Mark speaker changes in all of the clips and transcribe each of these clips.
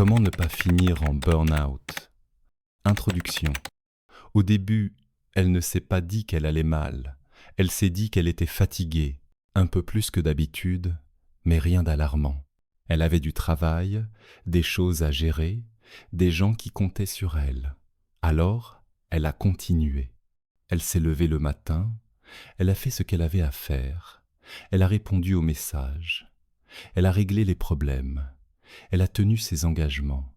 Speaker 1: Comment ne pas finir en burn-out? Introduction. Au début, elle ne s'est pas dit qu'elle allait mal. Elle s'est dit qu'elle était fatiguée, un peu plus que d'habitude, mais rien d'alarmant. Elle avait du travail, des choses à gérer, des gens qui comptaient sur elle. Alors, elle a continué. Elle s'est levée le matin, elle a fait ce qu'elle avait à faire, elle a répondu aux messages, elle a réglé les problèmes, elle a tenu ses engagements.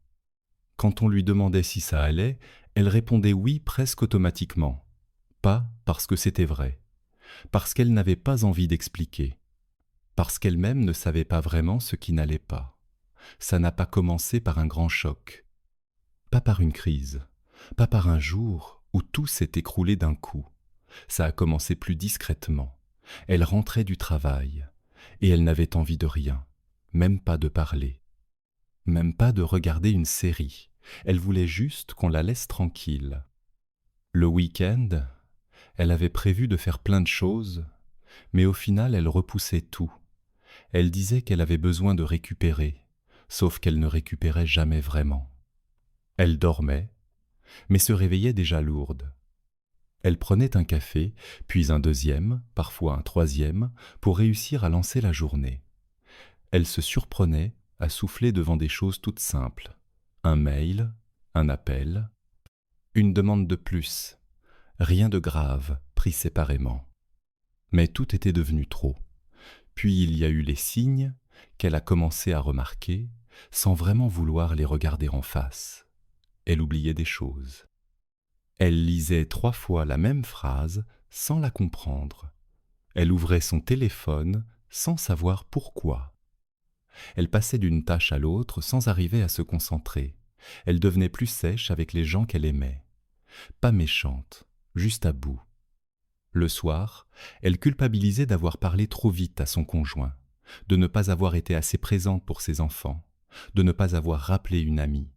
Speaker 1: Quand on lui demandait si ça allait, elle répondait oui presque automatiquement. Pas parce que c'était vrai, parce qu'elle n'avait pas envie d'expliquer, parce qu'elle-même ne savait pas vraiment ce qui n'allait pas. Ça n'a pas commencé par un grand choc, pas par une crise, pas par un jour où tout s'est écroulé d'un coup. Ça a commencé plus discrètement. Elle rentrait du travail, et elle n'avait envie de rien, même pas de parler, même pas de regarder une série. Elle voulait juste qu'on la laisse tranquille. Le week-end, elle avait prévu de faire plein de choses, mais au final elle repoussait tout. Elle disait qu'elle avait besoin de récupérer, sauf qu'elle ne récupérait jamais vraiment. Elle dormait, mais se réveillait déjà lourde. Elle prenait un café, puis un deuxième, parfois un troisième, pour réussir à lancer la journée. Elle se surprenait à souffler devant des choses toutes simples. Un mail, un appel, une demande de plus. Rien de grave, pris séparément. Mais tout était devenu trop. Puis il y a eu les signes qu'elle a commencé à remarquer, sans vraiment vouloir les regarder en face. Elle oubliait des choses. Elle lisait 3 fois la même phrase sans la comprendre. Elle ouvrait son téléphone sans savoir pourquoi. Elle passait d'une tâche à l'autre sans arriver à se concentrer. Elle devenait plus sèche avec les gens qu'elle aimait. Pas méchante, juste à bout. Le soir, elle culpabilisait d'avoir parlé trop vite à son conjoint, de ne pas avoir été assez présente pour ses enfants, de ne pas avoir rappelé une amie.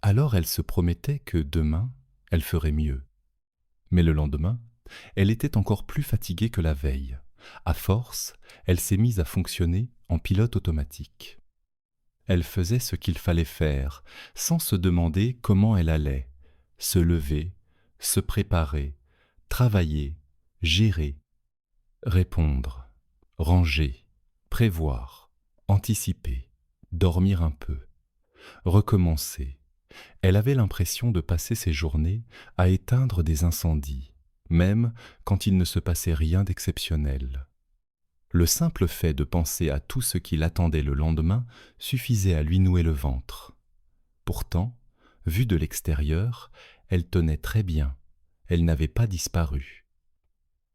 Speaker 1: Alors elle se promettait que demain, elle ferait mieux. Mais le lendemain, elle était encore plus fatiguée que la veille. À force, elle s'est mise à fonctionner en pilote automatique. Elle faisait ce qu'il fallait faire, sans se demander comment elle allait. Se lever, se préparer, travailler, gérer, répondre, ranger, prévoir, anticiper, dormir un peu, recommencer. Elle avait l'impression de passer ses journées à éteindre des incendies, même quand il ne se passait rien d'exceptionnel. Le simple fait de penser à tout ce qui l'attendait le lendemain suffisait à lui nouer le ventre. Pourtant, vue de l'extérieur, elle tenait très bien. Elle n'avait pas disparu.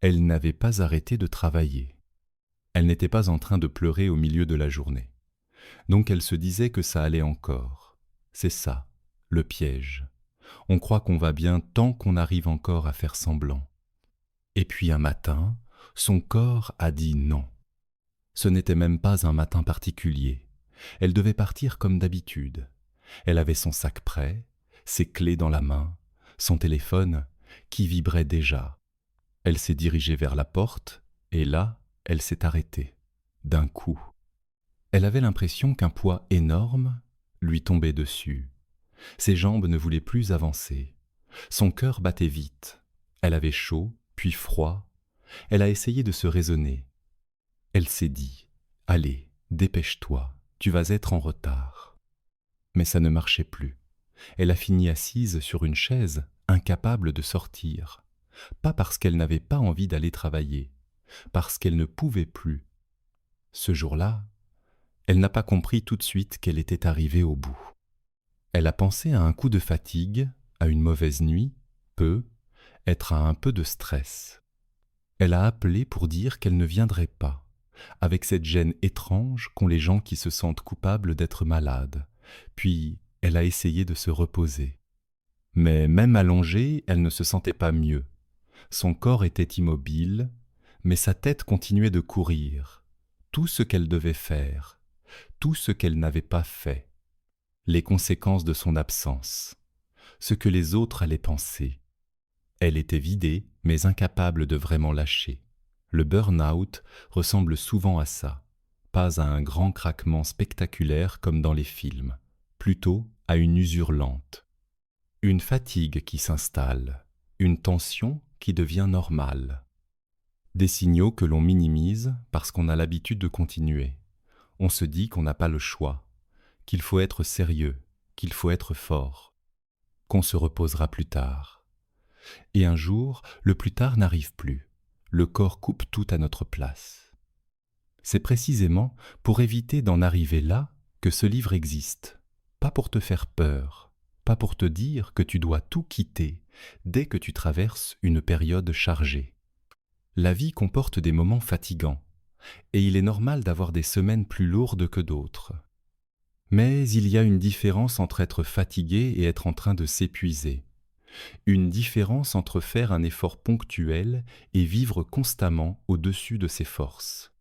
Speaker 1: Elle n'avait pas arrêté de travailler. Elle n'était pas en train de pleurer au milieu de la journée. Donc elle se disait que ça allait encore. C'est ça, le piège. On croit qu'on va bien tant qu'on arrive encore à faire semblant. Et puis un matin, son corps a dit non. Ce n'était même pas un matin particulier. Elle devait partir comme d'habitude. Elle avait son sac prêt, ses clés dans la main, son téléphone qui vibrait déjà. Elle s'est dirigée vers la porte et là, elle s'est arrêtée, d'un coup. Elle avait l'impression qu'un poids énorme lui tombait dessus. Ses jambes ne voulaient plus avancer. Son cœur battait vite. Elle avait chaud, puis froid. Elle a essayé de se raisonner. Elle s'est dit « Allez, dépêche-toi, tu vas être en retard. » Mais ça ne marchait plus. Elle a fini assise sur une chaise, incapable de sortir. Pas parce qu'elle n'avait pas envie d'aller travailler, parce qu'elle ne pouvait plus. Ce jour-là, elle n'a pas compris tout de suite qu'elle était arrivée au bout. Elle a pensé à un coup de fatigue, à une mauvaise nuit, être à un peu de stress. Elle a appelé pour dire qu'elle ne viendrait pas, avec cette gêne étrange qu'ont les gens qui se sentent coupables d'être malades. Puis, elle a essayé de se reposer. Mais même allongée, elle ne se sentait pas mieux. Son corps était immobile, mais sa tête continuait de courir. Tout ce qu'elle devait faire, tout ce qu'elle n'avait pas fait, les conséquences de son absence, ce que les autres allaient penser. Elle était vidée, mais incapable de vraiment lâcher. Le burn-out ressemble souvent à ça, pas à un grand craquement spectaculaire comme dans les films, plutôt à une usure lente. Une fatigue qui s'installe, une tension qui devient normale. Des signaux que l'on minimise parce qu'on a l'habitude de continuer. On se dit qu'on n'a pas le choix, qu'il faut être sérieux, qu'il faut être fort, qu'on se reposera plus tard. Et un jour, le plus tard n'arrive plus. Le corps coupe tout à notre place. C'est précisément pour éviter d'en arriver là que ce livre existe. Pas pour te faire peur, pas pour te dire que tu dois tout quitter dès que tu traverses une période chargée. La vie comporte des moments fatigants, et il est normal d'avoir des semaines plus lourdes que d'autres. Mais il y a une différence entre être fatigué et être en train de s'épuiser. Une différence entre faire un effort ponctuel et vivre constamment au-dessus de ses forces.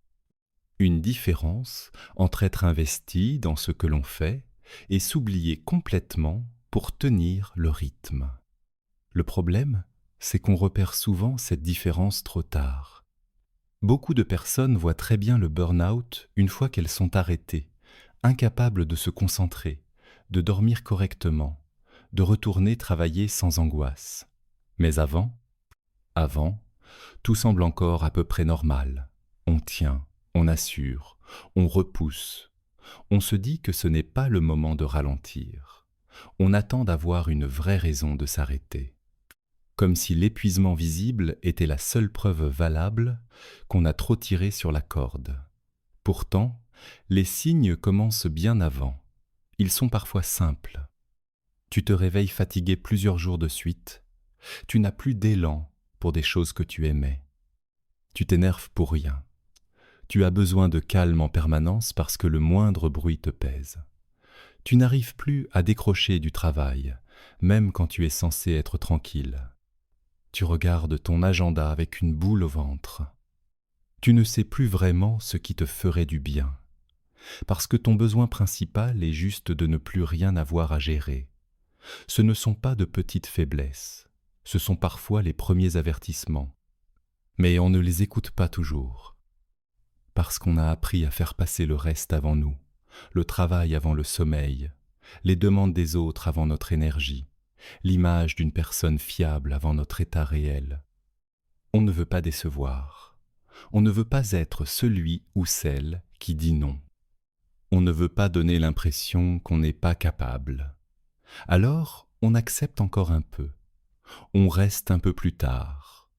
Speaker 1: Une différence entre être investi dans ce que l'on fait et s'oublier complètement pour tenir le rythme. Le problème, c'est qu'on repère souvent cette différence trop tard. Beaucoup de personnes voient très bien le burn-out une fois qu'elles sont arrêtées, incapables de se concentrer, de dormir correctement, de retourner travailler sans angoisse. Mais avant, tout semble encore à peu près normal. On tient, on assure, on repousse. On se dit que ce n'est pas le moment de ralentir. On attend d'avoir une vraie raison de s'arrêter. Comme si l'épuisement visible était la seule preuve valable qu'on a trop tiré sur la corde. Pourtant, les signes commencent bien avant. Ils sont parfois simples. Tu te réveilles fatigué plusieurs jours de suite. Tu n'as plus d'élan pour des choses que tu aimais. Tu t'énerves pour rien. Tu as besoin de calme en permanence parce que le moindre bruit te pèse. Tu n'arrives plus à décrocher du travail, même quand tu es censé être tranquille. Tu regardes ton agenda avec une boule au ventre. Tu ne sais plus vraiment ce qui te ferait du bien, parce que ton besoin principal est juste de ne plus rien avoir à gérer. Ce ne sont pas de petites faiblesses, ce sont parfois les premiers avertissements. Mais on ne les écoute pas toujours, parce qu'on a appris à faire passer le reste avant nous, le travail avant le sommeil, les demandes des autres avant notre énergie, l'image d'une personne fiable avant notre état réel. On ne veut pas décevoir, on ne veut pas être celui ou celle qui dit non. On ne veut pas donner l'impression qu'on n'est pas capable. Alors, on accepte encore un peu. On reste un peu plus tard.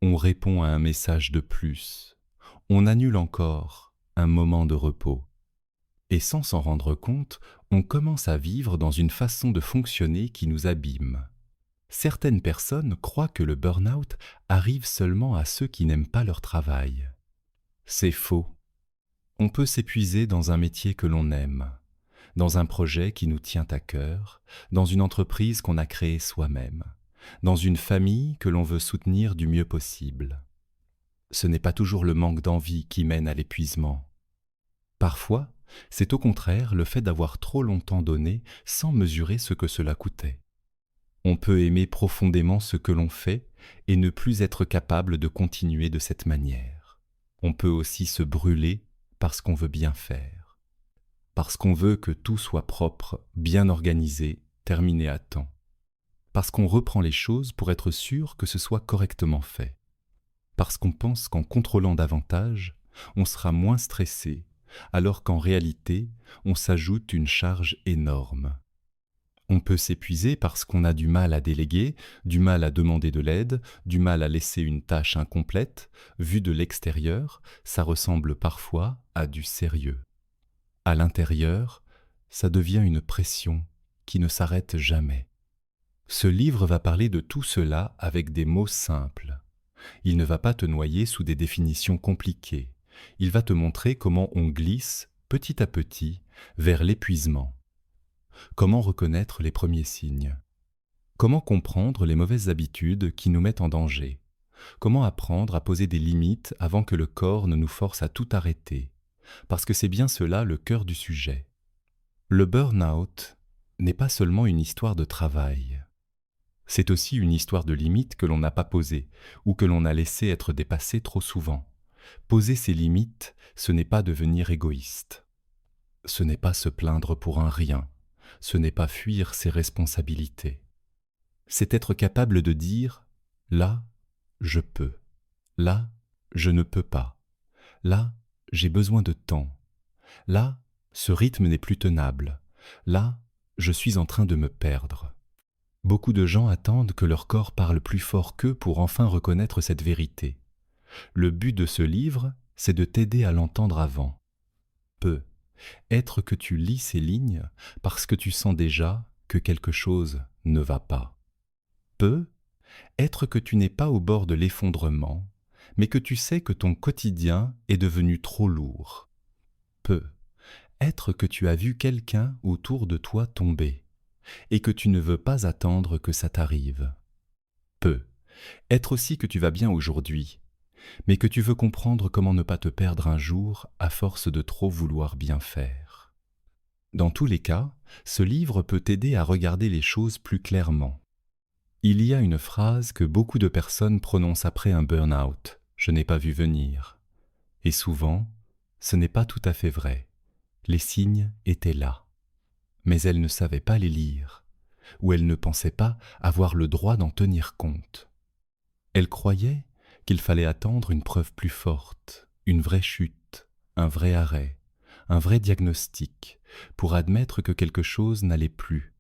Speaker 1: On répond à un message de plus. On annule encore un moment de repos. Et sans s'en rendre compte, on commence à vivre dans une façon de fonctionner qui nous abîme. Certaines personnes croient que le burn-out arrive seulement à ceux qui n'aiment pas leur travail. C'est faux. On peut s'épuiser dans un métier que l'on aime, dans un projet qui nous tient à cœur, dans une entreprise qu'on a créée soi-même, dans une famille que l'on veut soutenir du mieux possible. Ce n'est pas toujours le manque d'envie qui mène à l'épuisement. Parfois, c'est au contraire le fait d'avoir trop longtemps donné sans mesurer ce que cela coûtait. On peut aimer profondément ce que l'on fait et ne plus être capable de continuer de cette manière. On peut aussi se brûler parce qu'on veut bien faire, parce qu'on veut que tout soit propre, bien organisé, terminé à temps, parce qu'on reprend les choses pour être sûr que ce soit correctement fait, parce qu'on pense qu'en contrôlant davantage, on sera moins stressé, alors qu'en réalité, on s'ajoute une charge énorme. On peut s'épuiser parce qu'on a du mal à déléguer, du mal à demander de l'aide, du mal à laisser une tâche incomplète. Vu de l'extérieur, ça ressemble parfois à du sérieux. À l'intérieur, ça devient une pression qui ne s'arrête jamais. Ce livre va parler de tout cela avec des mots simples. Il ne va pas te noyer sous des définitions compliquées. Il va te montrer comment on glisse, petit à petit, vers l'épuisement. Comment reconnaître les premiers signes? Comment comprendre les mauvaises habitudes qui nous mettent en danger? Comment apprendre à poser des limites avant que le corps ne nous force à tout arrêter? Parce que c'est bien cela le cœur du sujet. Le burn-out n'est pas seulement une histoire de travail. C'est aussi une histoire de limites que l'on n'a pas posées ou que l'on a laissé être dépassées trop souvent. Poser ses limites, ce n'est pas devenir égoïste. Ce n'est pas se plaindre pour un rien. ce n'est pas fuir ses responsabilités. C'est être capable de dire « là, je peux »,« là, je ne peux pas »,« là, j'ai besoin de temps »,« là, ce rythme n'est plus tenable »,« là, je suis en train de me perdre ». Beaucoup de gens attendent que leur corps parle plus fort qu'eux pour enfin reconnaître cette vérité. Le but de ce livre, c'est de t'aider à l'entendre avant. Peu. Être que tu lis ces lignes parce que tu sens déjà que quelque chose ne va pas. Peu. Être que tu n'es pas au bord de l'effondrement, mais que tu sais que ton quotidien est devenu trop lourd. Peu. Être que tu as vu quelqu'un autour de toi tomber, et que tu ne veux pas attendre que ça t'arrive. Peu. Être aussi que tu vas bien aujourd'hui, mais que tu veux comprendre comment ne pas te perdre un jour à force de trop vouloir bien faire. Dans tous les cas, ce livre peut t'aider à regarder les choses plus clairement. Il y a une phrase que beaucoup de personnes prononcent après un burn-out, « je n'ai pas vu venir ». Et souvent, ce n'est pas tout à fait vrai. Les signes étaient là. Mais elles ne savaient pas les lire, ou elles ne pensaient pas avoir le droit d'en tenir compte. Elles croyaient qu'il fallait attendre une preuve plus forte, une vraie chute, un vrai arrêt, un vrai diagnostic, pour admettre que quelque chose n'allait plus.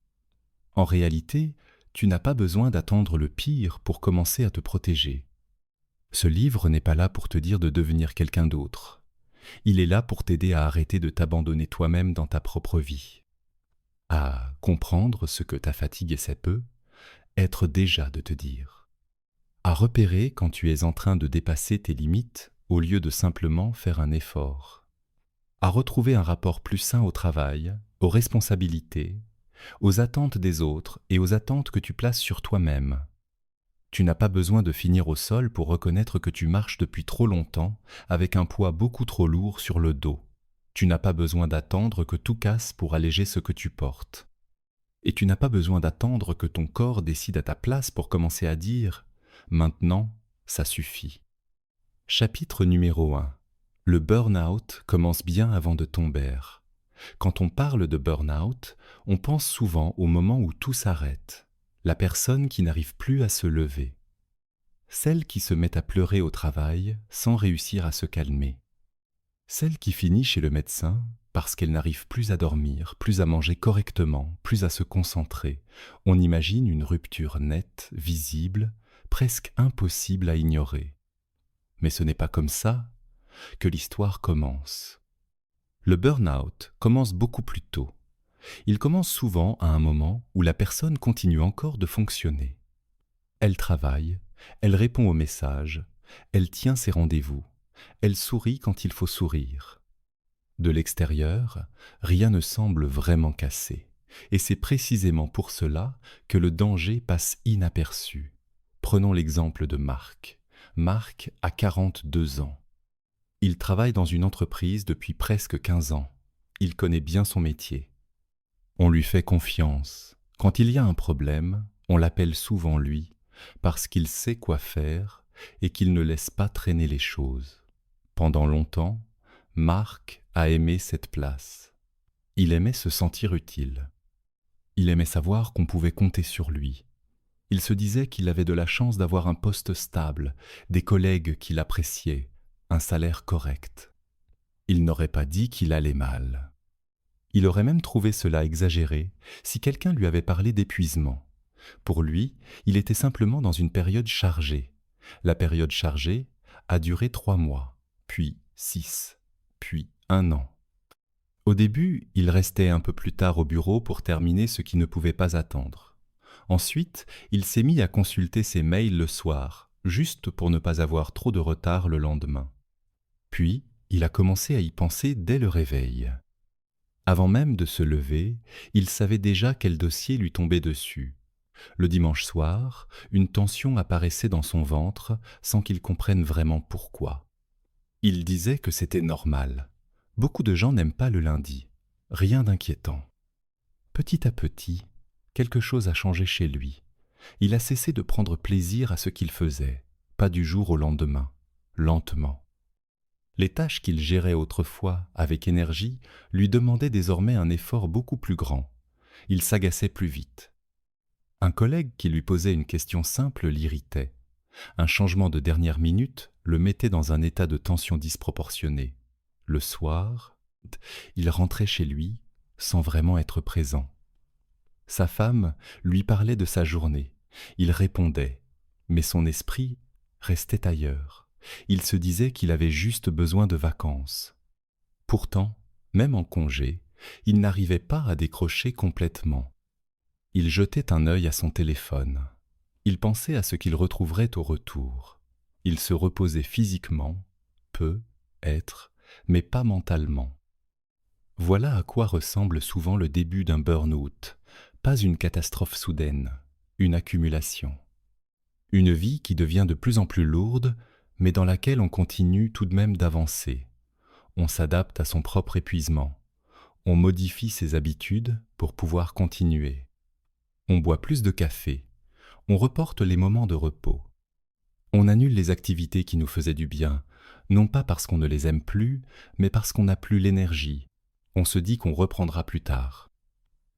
Speaker 1: En réalité, tu n'as pas besoin d'attendre le pire pour commencer à te protéger. Ce livre n'est pas là pour te dire de devenir quelqu'un d'autre. Il est là pour t'aider à arrêter de t'abandonner toi-même dans ta propre vie, à comprendre ce que ta fatigue essaie peu, être déjà de te dire, à repérer quand tu es en train de dépasser tes limites au lieu de simplement faire un effort, à retrouver un rapport plus sain au travail, aux responsabilités, aux attentes des autres et aux attentes que tu places sur toi-même. Tu n'as pas besoin de finir au sol pour reconnaître que tu marches depuis trop longtemps avec un poids beaucoup trop lourd sur le dos. Tu n'as pas besoin d'attendre que tout casse pour alléger ce que tu portes. Et tu n'as pas besoin d'attendre que ton corps décide à ta place pour commencer à dire « maintenant, ça suffit ». Chapitre numéro 1. Le burn-out commence bien avant de tomber. Quand on parle de burn-out, on pense souvent au moment où tout s'arrête, la personne qui n'arrive plus à se lever, celle qui se met à pleurer au travail sans réussir à se calmer, celle qui finit chez le médecin parce qu'elle n'arrive plus à dormir, plus à manger correctement, plus à se concentrer. On imagine une rupture nette, visible, presque impossible à ignorer. Mais ce n'est pas comme ça que l'histoire commence. Le burn-out commence beaucoup plus tôt. Il commence souvent à un moment où la personne continue encore de fonctionner. Elle travaille, elle répond aux messages, elle tient ses rendez-vous, elle sourit quand il faut sourire. De l'extérieur, rien ne semble vraiment cassé, et c'est précisément pour cela que le danger passe inaperçu. Prenons l'exemple de Marc. Marc a 42 ans. Il travaille dans une entreprise depuis presque 15 ans. Il connaît bien son métier. On lui fait confiance. Quand il y a un problème, on l'appelle souvent lui, parce qu'il sait quoi faire et qu'il ne laisse pas traîner les choses. Pendant longtemps, Marc a aimé cette place. Il aimait se sentir utile. Il aimait savoir qu'on pouvait compter sur lui. Il se disait qu'il avait de la chance d'avoir un poste stable, des collègues qui l'appréciaient, un salaire correct. Il n'aurait pas dit qu'il allait mal. Il aurait même trouvé cela exagéré si quelqu'un lui avait parlé d'épuisement. Pour lui, il était simplement dans une période chargée. La période chargée a duré 3 mois, puis 6, puis 1 an. Au début, il restait un peu plus tard au bureau pour terminer ce qui ne pouvait pas attendre. Ensuite, il s'est mis à consulter ses mails le soir, juste pour ne pas avoir trop de retard le lendemain. Puis, il a commencé à y penser dès le réveil. Avant même de se lever, il savait déjà quel dossier lui tombait dessus. Le dimanche soir, une tension apparaissait dans son ventre sans qu'il comprenne vraiment pourquoi. Il disait que c'était normal. Beaucoup de gens n'aiment pas le lundi. Rien d'inquiétant. Petit à petit, quelque chose a changé chez lui. Il a cessé de prendre plaisir à ce qu'il faisait, pas du jour au lendemain, lentement. Les tâches qu'il gérait autrefois avec énergie lui demandaient désormais un effort beaucoup plus grand. Il s'agaçait plus vite. Un collègue qui lui posait une question simple l'irritait. Un changement de dernière minute le mettait dans un état de tension disproportionnée. Le soir, il rentrait chez lui sans vraiment être présent. Sa femme lui parlait de sa journée. Il répondait, mais son esprit restait ailleurs. Il se disait qu'il avait juste besoin de vacances. Pourtant, même en congé, il n'arrivait pas à décrocher complètement. Il jetait un œil à son téléphone. Il pensait à ce qu'il retrouverait au retour. Il se reposait physiquement, peut être, mais pas mentalement. Voilà à quoi ressemble souvent le début d'un burn-out. Pas une catastrophe soudaine, une accumulation. Une vie qui devient de plus en plus lourde, mais dans laquelle on continue tout de même d'avancer. On s'adapte à son propre épuisement. On modifie ses habitudes pour pouvoir continuer. On boit plus de café. On reporte les moments de repos. On annule les activités qui nous faisaient du bien, non pas parce qu'on ne les aime plus, mais parce qu'on n'a plus l'énergie. On se dit qu'on reprendra plus tard.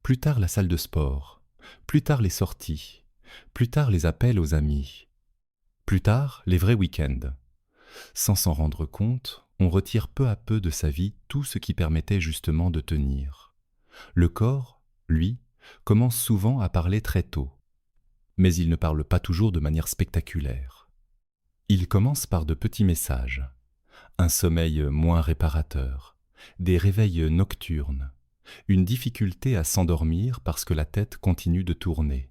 Speaker 1: Plus tard la salle de sport, plus tard les sorties, plus tard les appels aux amis, plus tard les vrais week-ends. Sans s'en rendre compte, on retire peu à peu de sa vie tout ce qui permettait justement de tenir. Le corps, lui, commence souvent à parler très tôt. Mais il ne parle pas toujours de manière spectaculaire. Il commence par de petits messages. Un sommeil moins réparateur, des réveils nocturnes, une difficulté à s'endormir parce que la tête continue de tourner,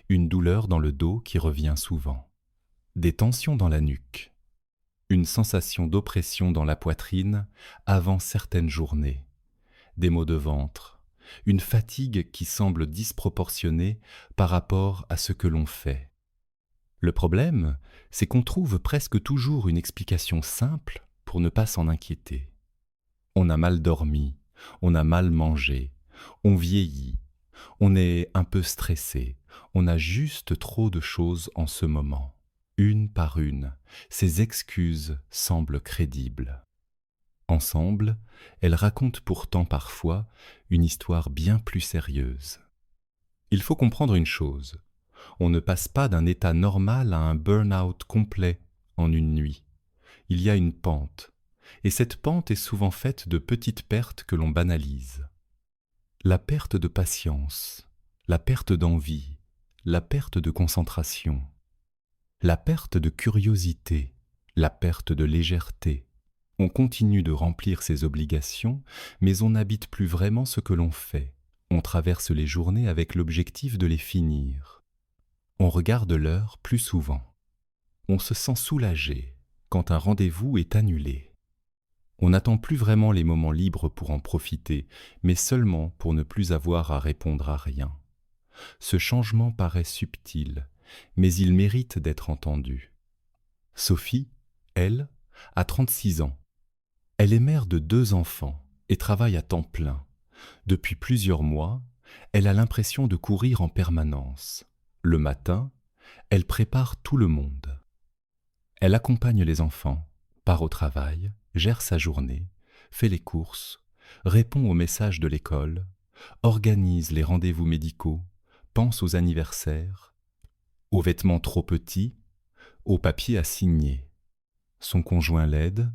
Speaker 1: une douleur dans le dos qui revient souvent, des tensions dans la nuque, une sensation d'oppression dans la poitrine avant certaines journées, des maux de ventre, une fatigue qui semble disproportionnée par rapport à ce que l'on fait. Le problème, c'est qu'on trouve presque toujours une explication simple pour ne pas s'en inquiéter. On a mal dormi, on a mal mangé, on vieillit, on est un peu stressé, on a juste trop de choses en ce moment. Une par une, ces excuses semblent crédibles. Ensemble, elles racontent pourtant parfois une histoire bien plus sérieuse. Il faut comprendre une chose, on ne passe pas d'un état normal à un burn-out complet en une nuit. Il y a une pente, et cette pente est souvent faite de petites pertes que l'on banalise. La perte de patience, la perte d'envie, la perte de concentration, la perte de curiosité, la perte de légèreté. On continue de remplir ses obligations, mais on n'habite plus vraiment ce que l'on fait. On traverse les journées avec l'objectif de les finir. On regarde l'heure plus souvent. On se sent soulagé quand un rendez-vous est annulé. On n'attend plus vraiment les moments libres pour en profiter, mais seulement pour ne plus avoir à répondre à rien. Ce changement paraît subtil, mais il mérite d'être entendu. Sophie, elle, a 36 ans. Elle est mère de 2 enfants et travaille à temps plein. Depuis plusieurs mois, elle a l'impression de courir en permanence. Le matin, elle prépare tout le monde. Elle accompagne les enfants, part au travail, gère sa journée, fait les courses, répond aux messages de l'école, organise les rendez-vous médicaux, pense aux anniversaires, aux vêtements trop petits, aux papiers à signer. Son conjoint l'aide,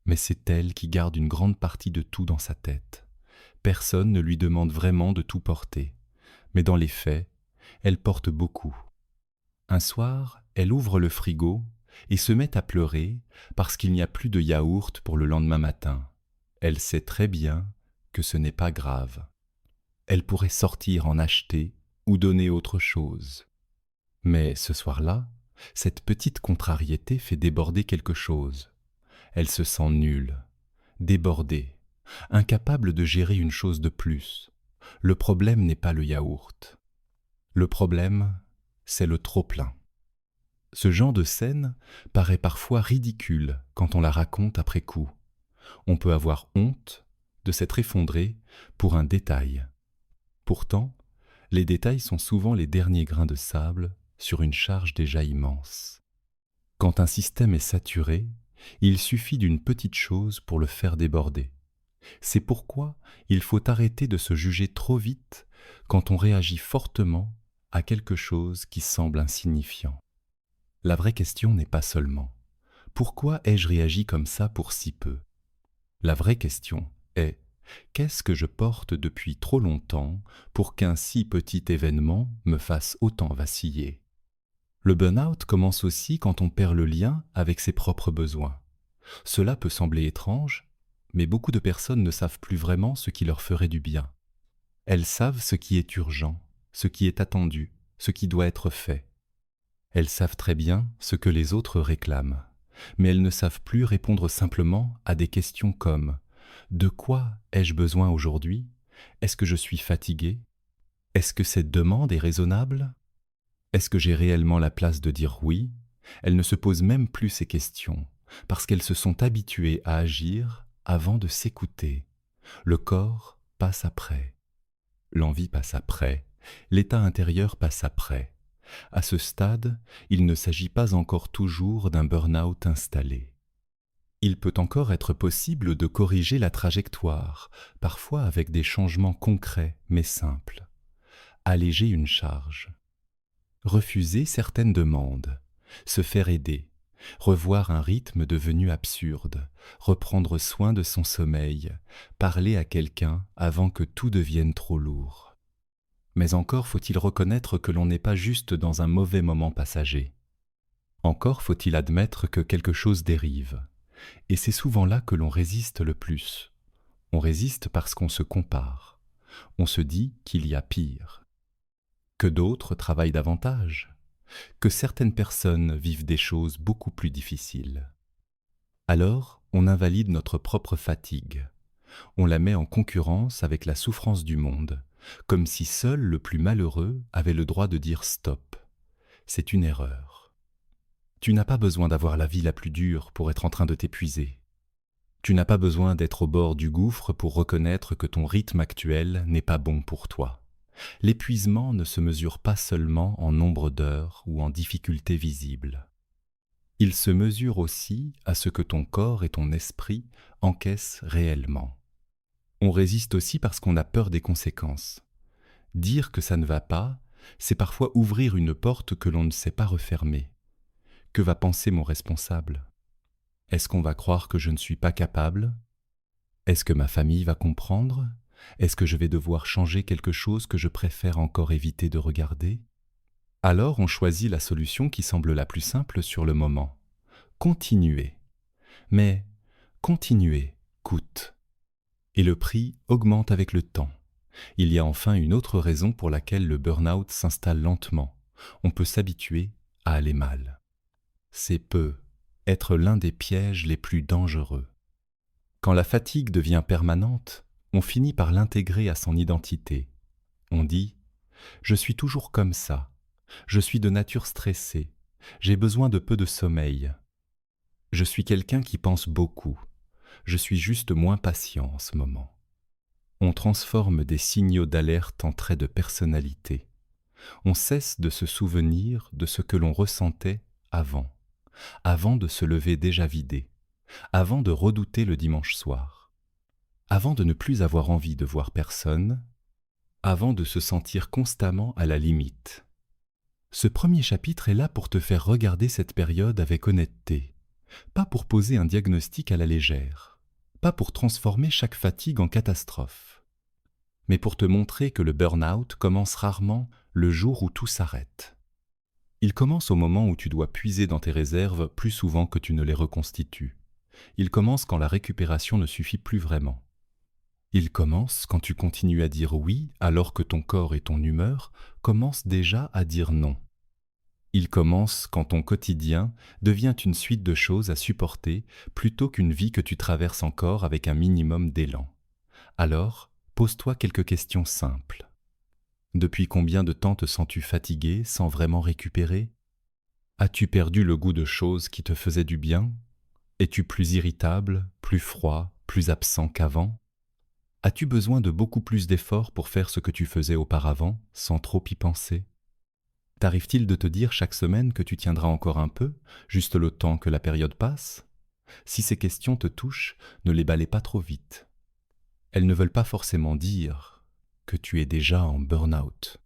Speaker 1: mais c'est elle qui garde une grande partie de tout dans sa tête. Personne ne lui demande vraiment de tout porter, mais dans les faits, elle porte beaucoup. Un soir, elle ouvre le frigo et se met à pleurer parce qu'il n'y a plus de yaourt pour le lendemain matin. Elle sait très bien que ce n'est pas grave. Elle pourrait sortir en acheter ou donner autre chose. Mais ce soir-là, cette petite contrariété fait déborder quelque chose. Elle se sent nulle, débordée, incapable de gérer une chose de plus. Le problème n'est pas le yaourt. Le problème, c'est le trop-plein. Ce genre de scène paraît parfois ridicule quand on la raconte après coup. On peut avoir honte de s'être effondré pour un détail. Pourtant, les détails sont souvent les derniers grains de sable sur une charge déjà immense. Quand un système est saturé, il suffit d'une petite chose pour le faire déborder. C'est pourquoi il faut arrêter de se juger trop vite quand on réagit fortement à quelque chose qui semble insignifiant. La vraie question n'est pas seulement pourquoi ai-je réagi comme ça pour si peu? La vraie question est qu'est-ce que je porte depuis trop longtemps pour qu'un si petit événement me fasse autant vaciller? Le burn-out commence aussi quand on perd le lien avec ses propres besoins. Cela peut sembler étrange, mais beaucoup de personnes ne savent plus vraiment ce qui leur ferait du bien. Elles savent ce qui est urgent, ce qui est attendu, ce qui doit être fait. Elles savent très bien ce que les autres réclament, mais elles ne savent plus répondre simplement à des questions comme « De quoi ai-je besoin aujourd'hui? Est-ce que je suis fatigué? Est-ce que cette demande est raisonnable? Est-ce que j'ai réellement la place de dire oui ?» Elles ne se posent même plus ces questions, parce qu'elles se sont habituées à agir avant de s'écouter. Le corps passe après, l'envie passe après, l'état intérieur passe après. À ce stade, il ne s'agit pas encore toujours d'un burn-out installé. Il peut encore être possible de corriger la trajectoire, parfois avec des changements concrets mais simples. Alléger une charge, refuser certaines demandes, se faire aider, revoir un rythme devenu absurde, reprendre soin de son sommeil, parler à quelqu'un avant que tout devienne trop lourd. Mais encore faut-il reconnaître que l'on n'est pas juste dans un mauvais moment passager. Encore faut-il admettre que quelque chose dérive. Et c'est souvent là que l'on résiste le plus. On résiste parce qu'on se compare. On se dit qu'il y a pire. Que d'autres travaillent davantage. Que certaines personnes vivent des choses beaucoup plus difficiles. Alors, on invalide notre propre fatigue. On la met en concurrence avec la souffrance du monde, comme si seul le plus malheureux avait le droit de dire stop. C'est une erreur. Tu n'as pas besoin d'avoir la vie la plus dure pour être en train de t'épuiser. Tu n'as pas besoin d'être au bord du gouffre pour reconnaître que ton rythme actuel n'est pas bon pour toi. L'épuisement ne se mesure pas seulement en nombre d'heures ou en difficultés visibles. Il se mesure aussi à ce que ton corps et ton esprit encaissent réellement. On résiste aussi parce qu'on a peur des conséquences. Dire que ça ne va pas, c'est parfois ouvrir une porte que l'on ne sait pas refermer. Que va penser mon responsable? Est-ce qu'on va croire que je ne suis pas capable? Est-ce que ma famille va comprendre? Est-ce que je vais devoir changer quelque chose que je préfère encore éviter de regarder? Alors on choisit la solution qui semble la plus simple sur le moment. Continuer. Mais continuer coûte. Et le prix augmente avec le temps. Il y a enfin une autre raison pour laquelle le burn-out s'installe lentement. On peut s'habituer à aller mal. C'est être l'un des pièges les plus dangereux. Quand la fatigue devient permanente, on finit par l'intégrer à son identité. On dit « Je suis toujours comme ça. Je suis de nature stressée. J'ai besoin de peu de sommeil. Je suis quelqu'un qui pense beaucoup. Je suis juste moins patient en ce moment. » On transforme des signaux d'alerte en traits de personnalité. On cesse de se souvenir de ce que l'on ressentait avant de se lever déjà vidé, avant de redouter le dimanche soir, avant de ne plus avoir envie de voir personne, avant de se sentir constamment à la limite. Ce premier chapitre est là pour te faire regarder cette période avec honnêteté, pas pour poser un diagnostic à la légère, pas pour transformer chaque fatigue en catastrophe, mais pour te montrer que le burn-out commence rarement le jour où tout s'arrête. Il commence au moment où tu dois puiser dans tes réserves plus souvent que tu ne les reconstitues. Il commence quand la récupération ne suffit plus vraiment. Il commence quand tu continues à dire oui alors que ton corps et ton humeur commencent déjà à dire non. Il commence quand ton quotidien devient une suite de choses à supporter plutôt qu'une vie que tu traverses encore avec un minimum d'élan. Alors, pose-toi quelques questions simples. Depuis combien de temps te sens-tu fatigué sans vraiment récupérer? As-tu perdu le goût de choses qui te faisaient du bien? Es-tu plus irritable, plus froid, plus absent qu'avant? As-tu besoin de beaucoup plus d'efforts pour faire ce que tu faisais auparavant, sans trop y penser? T'arrive-t-il de te dire chaque semaine que tu tiendras encore un peu, juste le temps que la période passe? Si ces questions te touchent, ne les balais pas trop vite. Elles ne veulent pas forcément dire que tu es déjà en burn-out,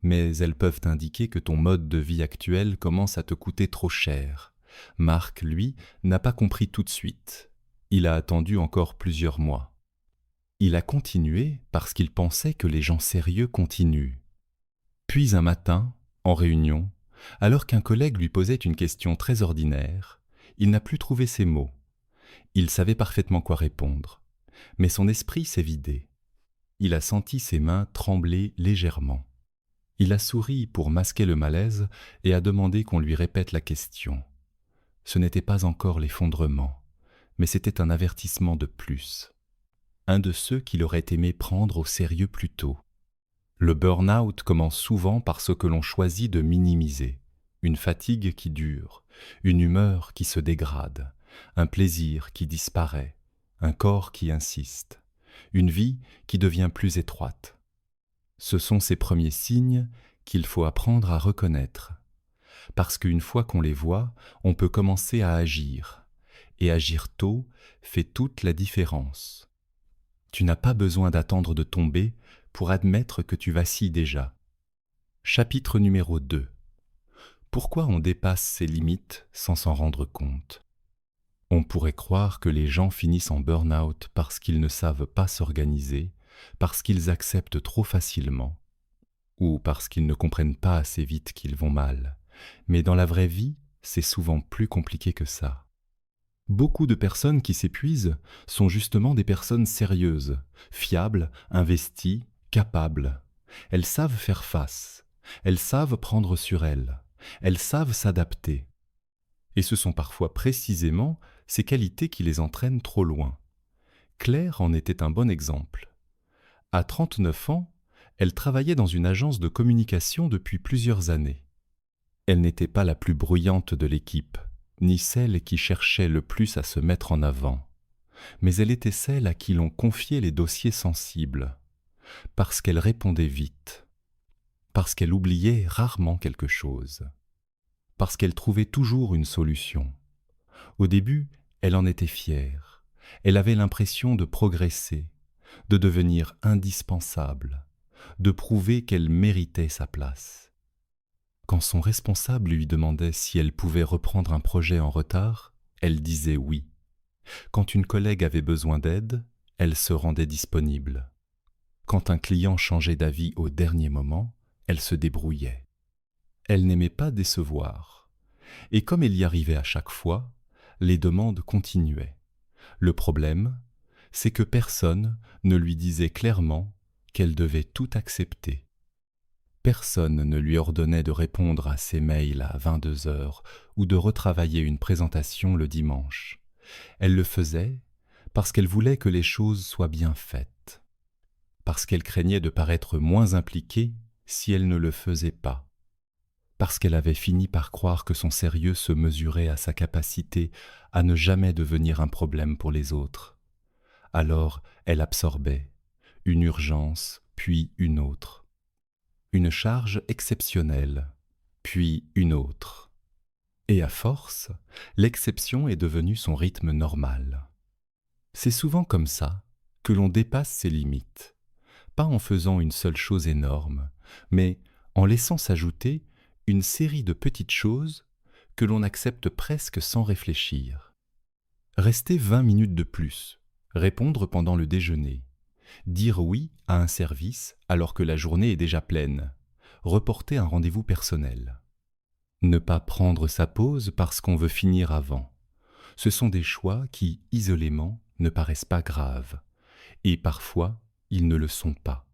Speaker 1: mais elles peuvent indiquer que ton mode de vie actuel commence à te coûter trop cher. Marc, lui, n'a pas compris tout de suite. Il a attendu encore plusieurs mois. Il a continué parce qu'il pensait que les gens sérieux continuent. Puis un matin, en réunion, alors qu'un collègue lui posait une question très ordinaire, il n'a plus trouvé ses mots. Il savait parfaitement quoi répondre, mais son esprit s'est vidé. Il a senti ses mains trembler légèrement. Il a souri pour masquer le malaise et a demandé qu'on lui répète la question. Ce n'était pas encore l'effondrement, mais c'était un avertissement de plus. Un de ceux qu'il aurait aimé prendre au sérieux plus tôt. Le burn-out commence souvent par ce que l'on choisit de minimiser. Une fatigue qui dure, une humeur qui se dégrade, un plaisir qui disparaît, un corps qui insiste, une vie qui devient plus étroite. Ce sont ces premiers signes qu'il faut apprendre à reconnaître. Parce qu'une fois qu'on les voit, on peut commencer à agir. Et agir tôt fait toute la différence. Tu n'as pas besoin d'attendre de tomber pour admettre que tu vacilles déjà. Chapitre numéro 2. Pourquoi on dépasse ses limites sans s'en rendre compte? On pourrait croire que les gens finissent en burn-out parce qu'ils ne savent pas s'organiser, parce qu'ils acceptent trop facilement, ou parce qu'ils ne comprennent pas assez vite qu'ils vont mal. Mais dans la vraie vie, c'est souvent plus compliqué que ça. Beaucoup de personnes qui s'épuisent sont justement des personnes sérieuses, fiables, investies, capables. Elles savent faire face, elles savent prendre sur elles savent s'adapter. Et ce sont parfois précisément ces qualités qui les entraînent trop loin. Claire en était un bon exemple. À 39 ans, elle travaillait dans une agence de communication depuis plusieurs années. Elle n'était pas la plus bruyante de l'équipe, ni celle qui cherchait le plus à se mettre en avant, mais elle était celle à qui l'on confiait les dossiers sensibles, parce qu'elle répondait vite, parce qu'elle oubliait rarement quelque chose, parce qu'elle trouvait toujours une solution. Au début, elle en était fière, elle avait l'impression de progresser, de devenir indispensable, de prouver qu'elle méritait sa place. Quand son responsable lui demandait si elle pouvait reprendre un projet en retard, elle disait oui. Quand une collègue avait besoin d'aide, elle se rendait disponible. Quand un client changeait d'avis au dernier moment, elle se débrouillait. Elle n'aimait pas décevoir. Et comme elle y arrivait à chaque fois, les demandes continuaient. Le problème, c'est que personne ne lui disait clairement qu'elle devait tout accepter. Personne ne lui ordonnait de répondre à ses mails à 22 heures ou de retravailler une présentation le dimanche. Elle le faisait parce qu'elle voulait que les choses soient bien faites, parce qu'elle craignait de paraître moins impliquée si elle ne le faisait pas, parce qu'elle avait fini par croire que son sérieux se mesurait à sa capacité à ne jamais devenir un problème pour les autres. Alors elle absorbait une urgence, puis une autre. Une charge exceptionnelle, puis une autre. Et à force, l'exception est devenue son rythme normal. C'est souvent comme ça que l'on dépasse ses limites, pas en faisant une seule chose énorme, mais en laissant s'ajouter une série de petites choses que l'on accepte presque sans réfléchir. Rester 20 minutes de plus, répondre pendant le déjeuner, dire oui à un service alors que la journée est déjà pleine, reporter un rendez-vous personnel. Ne pas prendre sa pause parce qu'on veut finir avant. Ce sont des choix qui, isolément, ne paraissent pas graves, et parfois, ils ne le sont pas.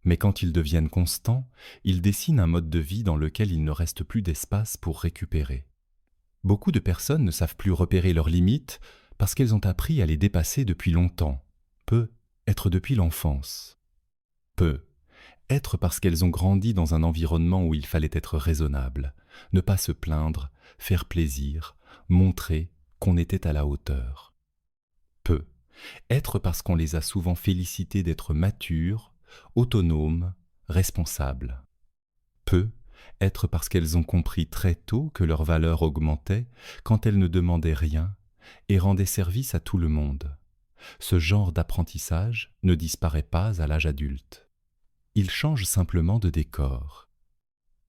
Speaker 1: Mais quand ils deviennent constants, ils dessinent un mode de vie dans lequel il ne reste plus d'espace pour récupérer. Beaucoup de personnes ne savent plus repérer leurs limites parce qu'elles ont appris à les dépasser depuis longtemps. Peu être depuis l'enfance. Peu être parce qu'elles ont grandi dans un environnement où il fallait être raisonnable, ne pas se plaindre, faire plaisir, montrer qu'on était à la hauteur. Peu être parce qu'on les a souvent félicitées d'être matures, autonomes, responsables. Peu être parce qu'elles ont compris très tôt que leur valeur augmentait quand elles ne demandaient rien et rendaient service à tout le monde. Ce genre d'apprentissage ne disparaît pas à l'âge adulte. Il change simplement de décor.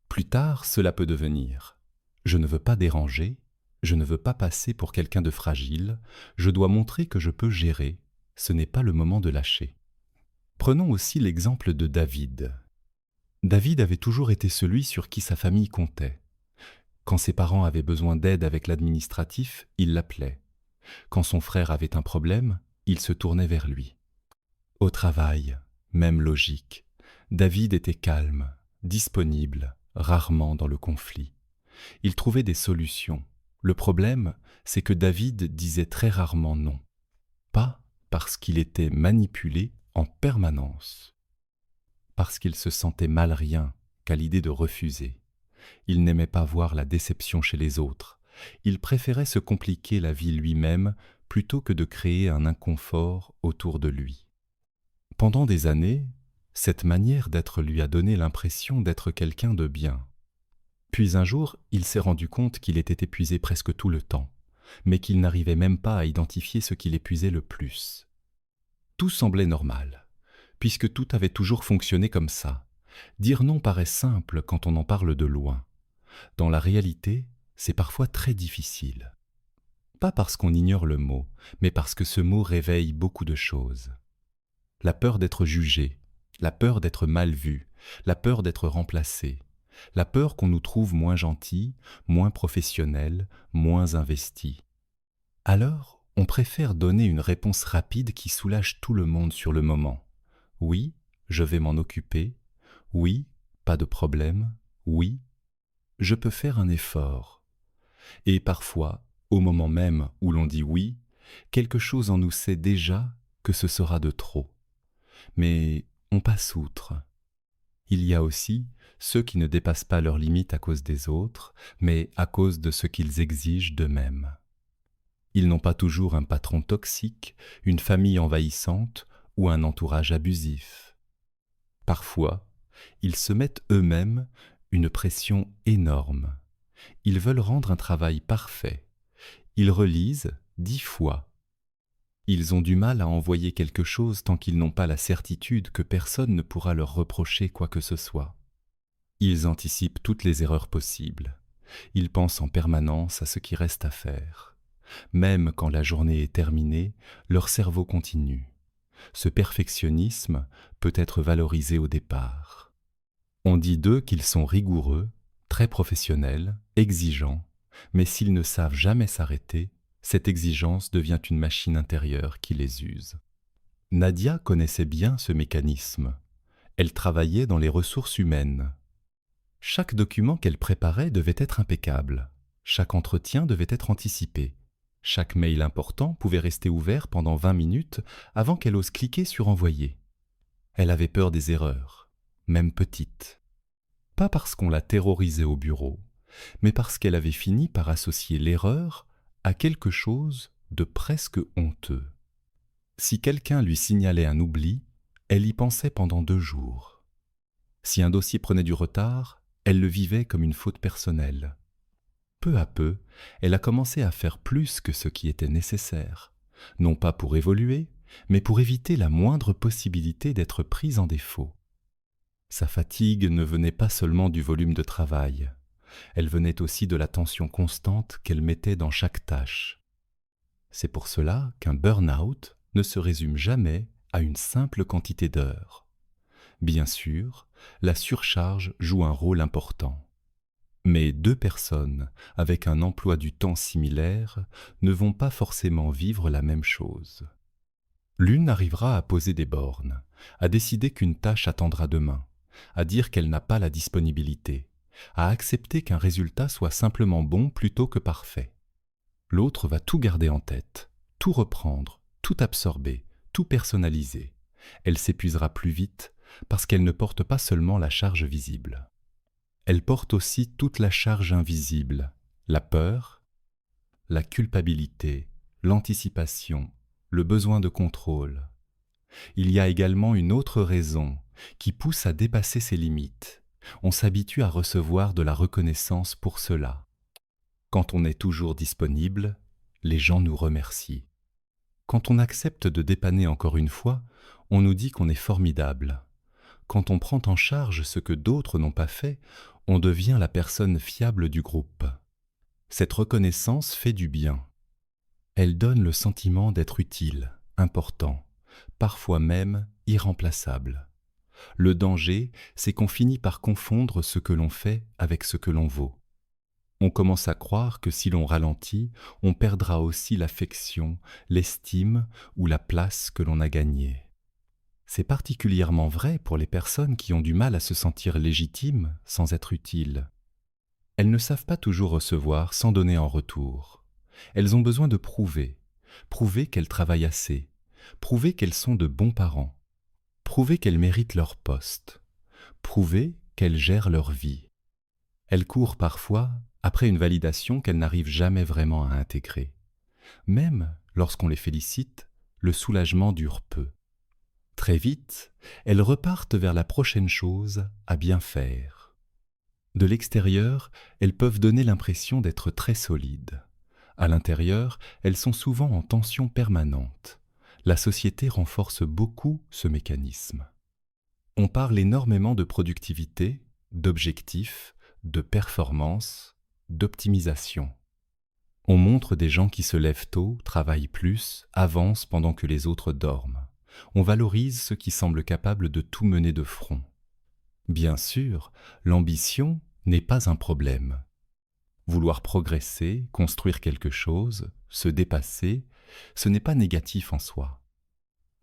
Speaker 1: Plus tard, cela peut devenir: je ne veux pas déranger, je ne veux pas passer pour quelqu'un de fragile, je dois montrer que je peux gérer, ce n'est pas le moment de lâcher. Prenons aussi l'exemple de David. David avait toujours été celui sur qui sa famille comptait. Quand ses parents avaient besoin d'aide avec l'administratif, il l'appelait. Quand son frère avait un problème, il se tournait vers lui. Au travail, même logique, David était calme, disponible, rarement dans le conflit. Il trouvait des solutions. Le problème, c'est que David disait très rarement non. Pas parce qu'il était manipulé en permanence, parce qu'il se sentait mal rien qu'à l'idée de refuser. Il n'aimait pas voir la déception chez les autres. Il préférait se compliquer la vie lui-même plutôt que de créer un inconfort autour de lui. Pendant des années, cette manière d'être lui a donné l'impression d'être quelqu'un de bien. Puis un jour, il s'est rendu compte qu'il était épuisé presque tout le temps, mais qu'il n'arrivait même pas à identifier ce qui l'épuisait le plus. Tout semblait normal, puisque tout avait toujours fonctionné comme ça. Dire non paraît simple quand on en parle de loin. Dans la réalité, c'est parfois très difficile. Pas parce qu'on ignore le mot, mais parce que ce mot réveille beaucoup de choses. La peur d'être jugé, la peur d'être mal vu, la peur d'être remplacé, la peur qu'on nous trouve moins gentils, moins professionnels, moins investis. Alors, on préfère donner une réponse rapide qui soulage tout le monde sur le moment. Oui, je vais m'en occuper. Oui, pas de problème. Oui, je peux faire un effort. Et parfois, au moment même où l'on dit oui, quelque chose en nous sait déjà que ce sera de trop. Mais on passe outre. Il y a aussi ceux qui ne dépassent pas leurs limites à cause des autres, mais à cause de ce qu'ils exigent d'eux-mêmes. Ils n'ont pas toujours un patron toxique, une famille envahissante ou un entourage abusif. Parfois, ils se mettent eux-mêmes une pression énorme. Ils veulent rendre un travail parfait. Ils relisent 10 fois. Ils ont du mal à envoyer quelque chose tant qu'ils n'ont pas la certitude que personne ne pourra leur reprocher quoi que ce soit. Ils anticipent toutes les erreurs possibles. Ils pensent en permanence à ce qui reste à faire. Même quand la journée est terminée, leur cerveau continue. Ce perfectionnisme peut être valorisé au départ. On dit d'eux qu'ils sont rigoureux, très professionnels, exigeants, mais s'ils ne savent jamais s'arrêter, cette exigence devient une machine intérieure qui les use. Nadia connaissait bien ce mécanisme. Elle travaillait dans les ressources humaines. Chaque document qu'elle préparait devait être impeccable. Chaque entretien devait être anticipé. Chaque mail important pouvait rester ouvert pendant 20 minutes avant qu'elle ose cliquer sur envoyer. Elle avait peur des erreurs, même petites. Pas parce qu'on la terrorisait au bureau, mais parce qu'elle avait fini par associer l'erreur à quelque chose de presque honteux. Si quelqu'un lui signalait un oubli, elle y pensait pendant 2 jours. Si un dossier prenait du retard, elle le vivait comme une faute personnelle. Peu à peu, elle a commencé à faire plus que ce qui était nécessaire, non pas pour évoluer, mais pour éviter la moindre possibilité d'être prise en défaut. Sa fatigue ne venait pas seulement du volume de travail, elle venait aussi de la tension constante qu'elle mettait dans chaque tâche. C'est pour cela qu'un burn-out ne se résume jamais à une simple quantité d'heures. Bien sûr, la surcharge joue un rôle important. Mais 2 personnes avec un emploi du temps similaire ne vont pas forcément vivre la même chose. L'une arrivera à poser des bornes, à décider qu'une tâche attendra demain, à dire qu'elle n'a pas la disponibilité, à accepter qu'un résultat soit simplement bon plutôt que parfait. L'autre va tout garder en tête, tout reprendre, tout absorber, tout personnaliser. Elle s'épuisera plus vite parce qu'elle ne porte pas seulement la charge visible. Elle porte aussi toute la charge invisible, la peur, la culpabilité, l'anticipation, le besoin de contrôle. Il y a également une autre raison qui pousse à dépasser ses limites. On s'habitue à recevoir de la reconnaissance pour cela. Quand on est toujours disponible, les gens nous remercient. Quand on accepte de dépanner encore une fois, on nous dit qu'on est formidable. Quand on prend en charge ce que d'autres n'ont pas fait, on devient la personne fiable du groupe. Cette reconnaissance fait du bien. Elle donne le sentiment d'être utile, important, parfois même irremplaçable. Le danger, c'est qu'on finit par confondre ce que l'on fait avec ce que l'on vaut. On commence à croire que si l'on ralentit, on perdra aussi l'affection, l'estime ou la place que l'on a gagnée. C'est particulièrement vrai pour les personnes qui ont du mal à se sentir légitimes sans être utiles. Elles ne savent pas toujours recevoir sans donner en retour. Elles ont besoin de prouver qu'elles travaillent assez, prouver qu'elles sont de bons parents, prouver qu'elles méritent leur poste, prouver qu'elles gèrent leur vie. Elles courent parfois après une validation qu'elles n'arrivent jamais vraiment à intégrer. Même lorsqu'on les félicite, le soulagement dure peu. Très vite, elles repartent vers la prochaine chose à bien faire. De l'extérieur, elles peuvent donner l'impression d'être très solides. À l'intérieur, elles sont souvent en tension permanente. La société renforce beaucoup ce mécanisme. On parle énormément de productivité, d'objectifs, de performance, d'optimisation. On montre des gens qui se lèvent tôt, travaillent plus, avancent pendant que les autres dorment. On valorise ceux qui semblent capables de tout mener de front. Bien sûr, l'ambition n'est pas un problème. Vouloir progresser, construire quelque chose, se dépasser, ce n'est pas négatif en soi.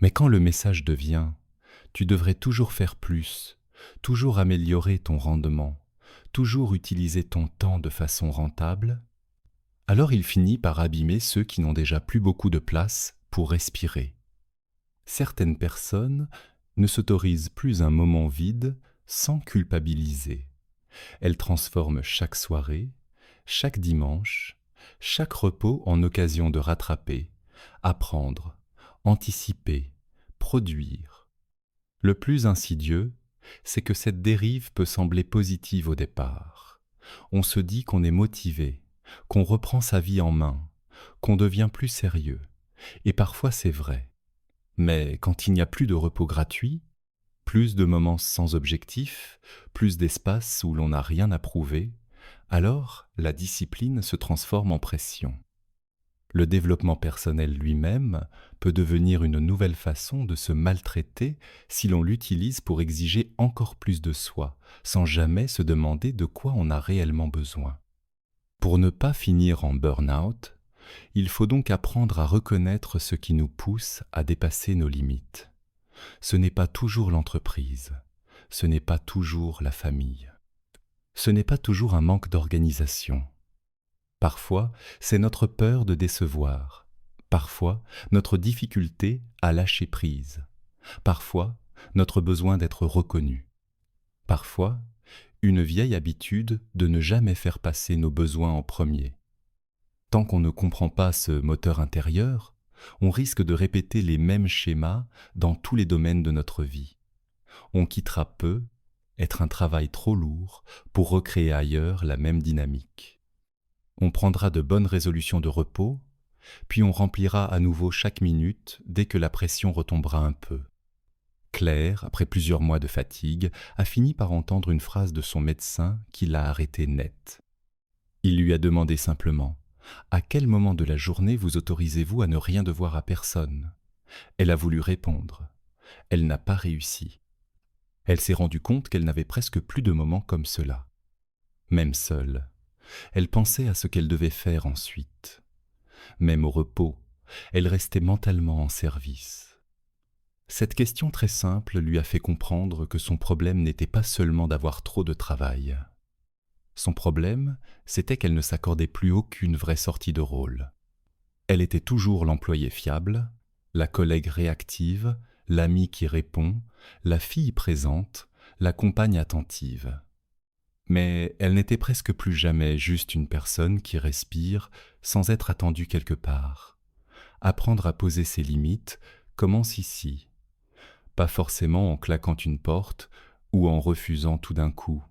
Speaker 1: Mais quand le message devient « tu devrais toujours faire plus, toujours améliorer ton rendement, toujours utiliser ton temps de façon rentable », alors il finit par abîmer ceux qui n'ont déjà plus beaucoup de place pour respirer. Certaines personnes ne s'autorisent plus un moment vide sans culpabiliser. Elles transforment chaque soirée, chaque dimanche, chaque repos en occasion de rattraper, apprendre, anticiper, produire. Le plus insidieux, c'est que cette dérive peut sembler positive au départ. On se dit qu'on est motivé, qu'on reprend sa vie en main, qu'on devient plus sérieux. Et parfois c'est vrai. Mais quand il n'y a plus de repos gratuit, plus de moments sans objectif, plus d'espace où l'on n'a rien à prouver, alors la discipline se transforme en pression. Le développement personnel lui-même peut devenir une nouvelle façon de se maltraiter si l'on l'utilise pour exiger encore plus de soi, sans jamais se demander de quoi on a réellement besoin. Pour ne pas finir en burn-out, il faut donc apprendre à reconnaître ce qui nous pousse à dépasser nos limites. Ce n'est pas toujours l'entreprise, ce n'est pas toujours la famille, ce n'est pas toujours un manque d'organisation. Parfois, c'est notre peur de décevoir, parfois notre difficulté à lâcher prise, parfois notre besoin d'être reconnu, parfois une vieille habitude de ne jamais faire passer nos besoins en premier. Tant qu'on ne comprend pas ce moteur intérieur, on risque de répéter les mêmes schémas dans tous les domaines de notre vie. On quittera peu, être un travail trop lourd, pour recréer ailleurs la même dynamique. On prendra de bonnes résolutions de repos, puis on remplira à nouveau chaque minute dès que la pression retombera un peu. Claire, après plusieurs mois de fatigue, a fini par entendre une phrase de son médecin qui l'a arrêtée net. Il lui a demandé simplement « À quel moment de la journée vous autorisez-vous à ne rien devoir à personne ?» Elle a voulu répondre. Elle n'a pas réussi. Elle s'est rendue compte qu'elle n'avait presque plus de moments comme cela. Même seule, elle pensait à ce qu'elle devait faire ensuite. Même au repos, elle restait mentalement en service. Cette question très simple lui a fait comprendre que son problème n'était pas seulement d'avoir trop de travail. Son problème, c'était qu'elle ne s'accordait plus aucune vraie sortie de rôle. Elle était toujours l'employée fiable, la collègue réactive, l'amie qui répond, la fille présente, la compagne attentive. Mais elle n'était presque plus jamais juste une personne qui respire sans être attendue quelque part. Apprendre à poser ses limites commence ici. Pas forcément en claquant une porte ou en refusant tout d'un coup.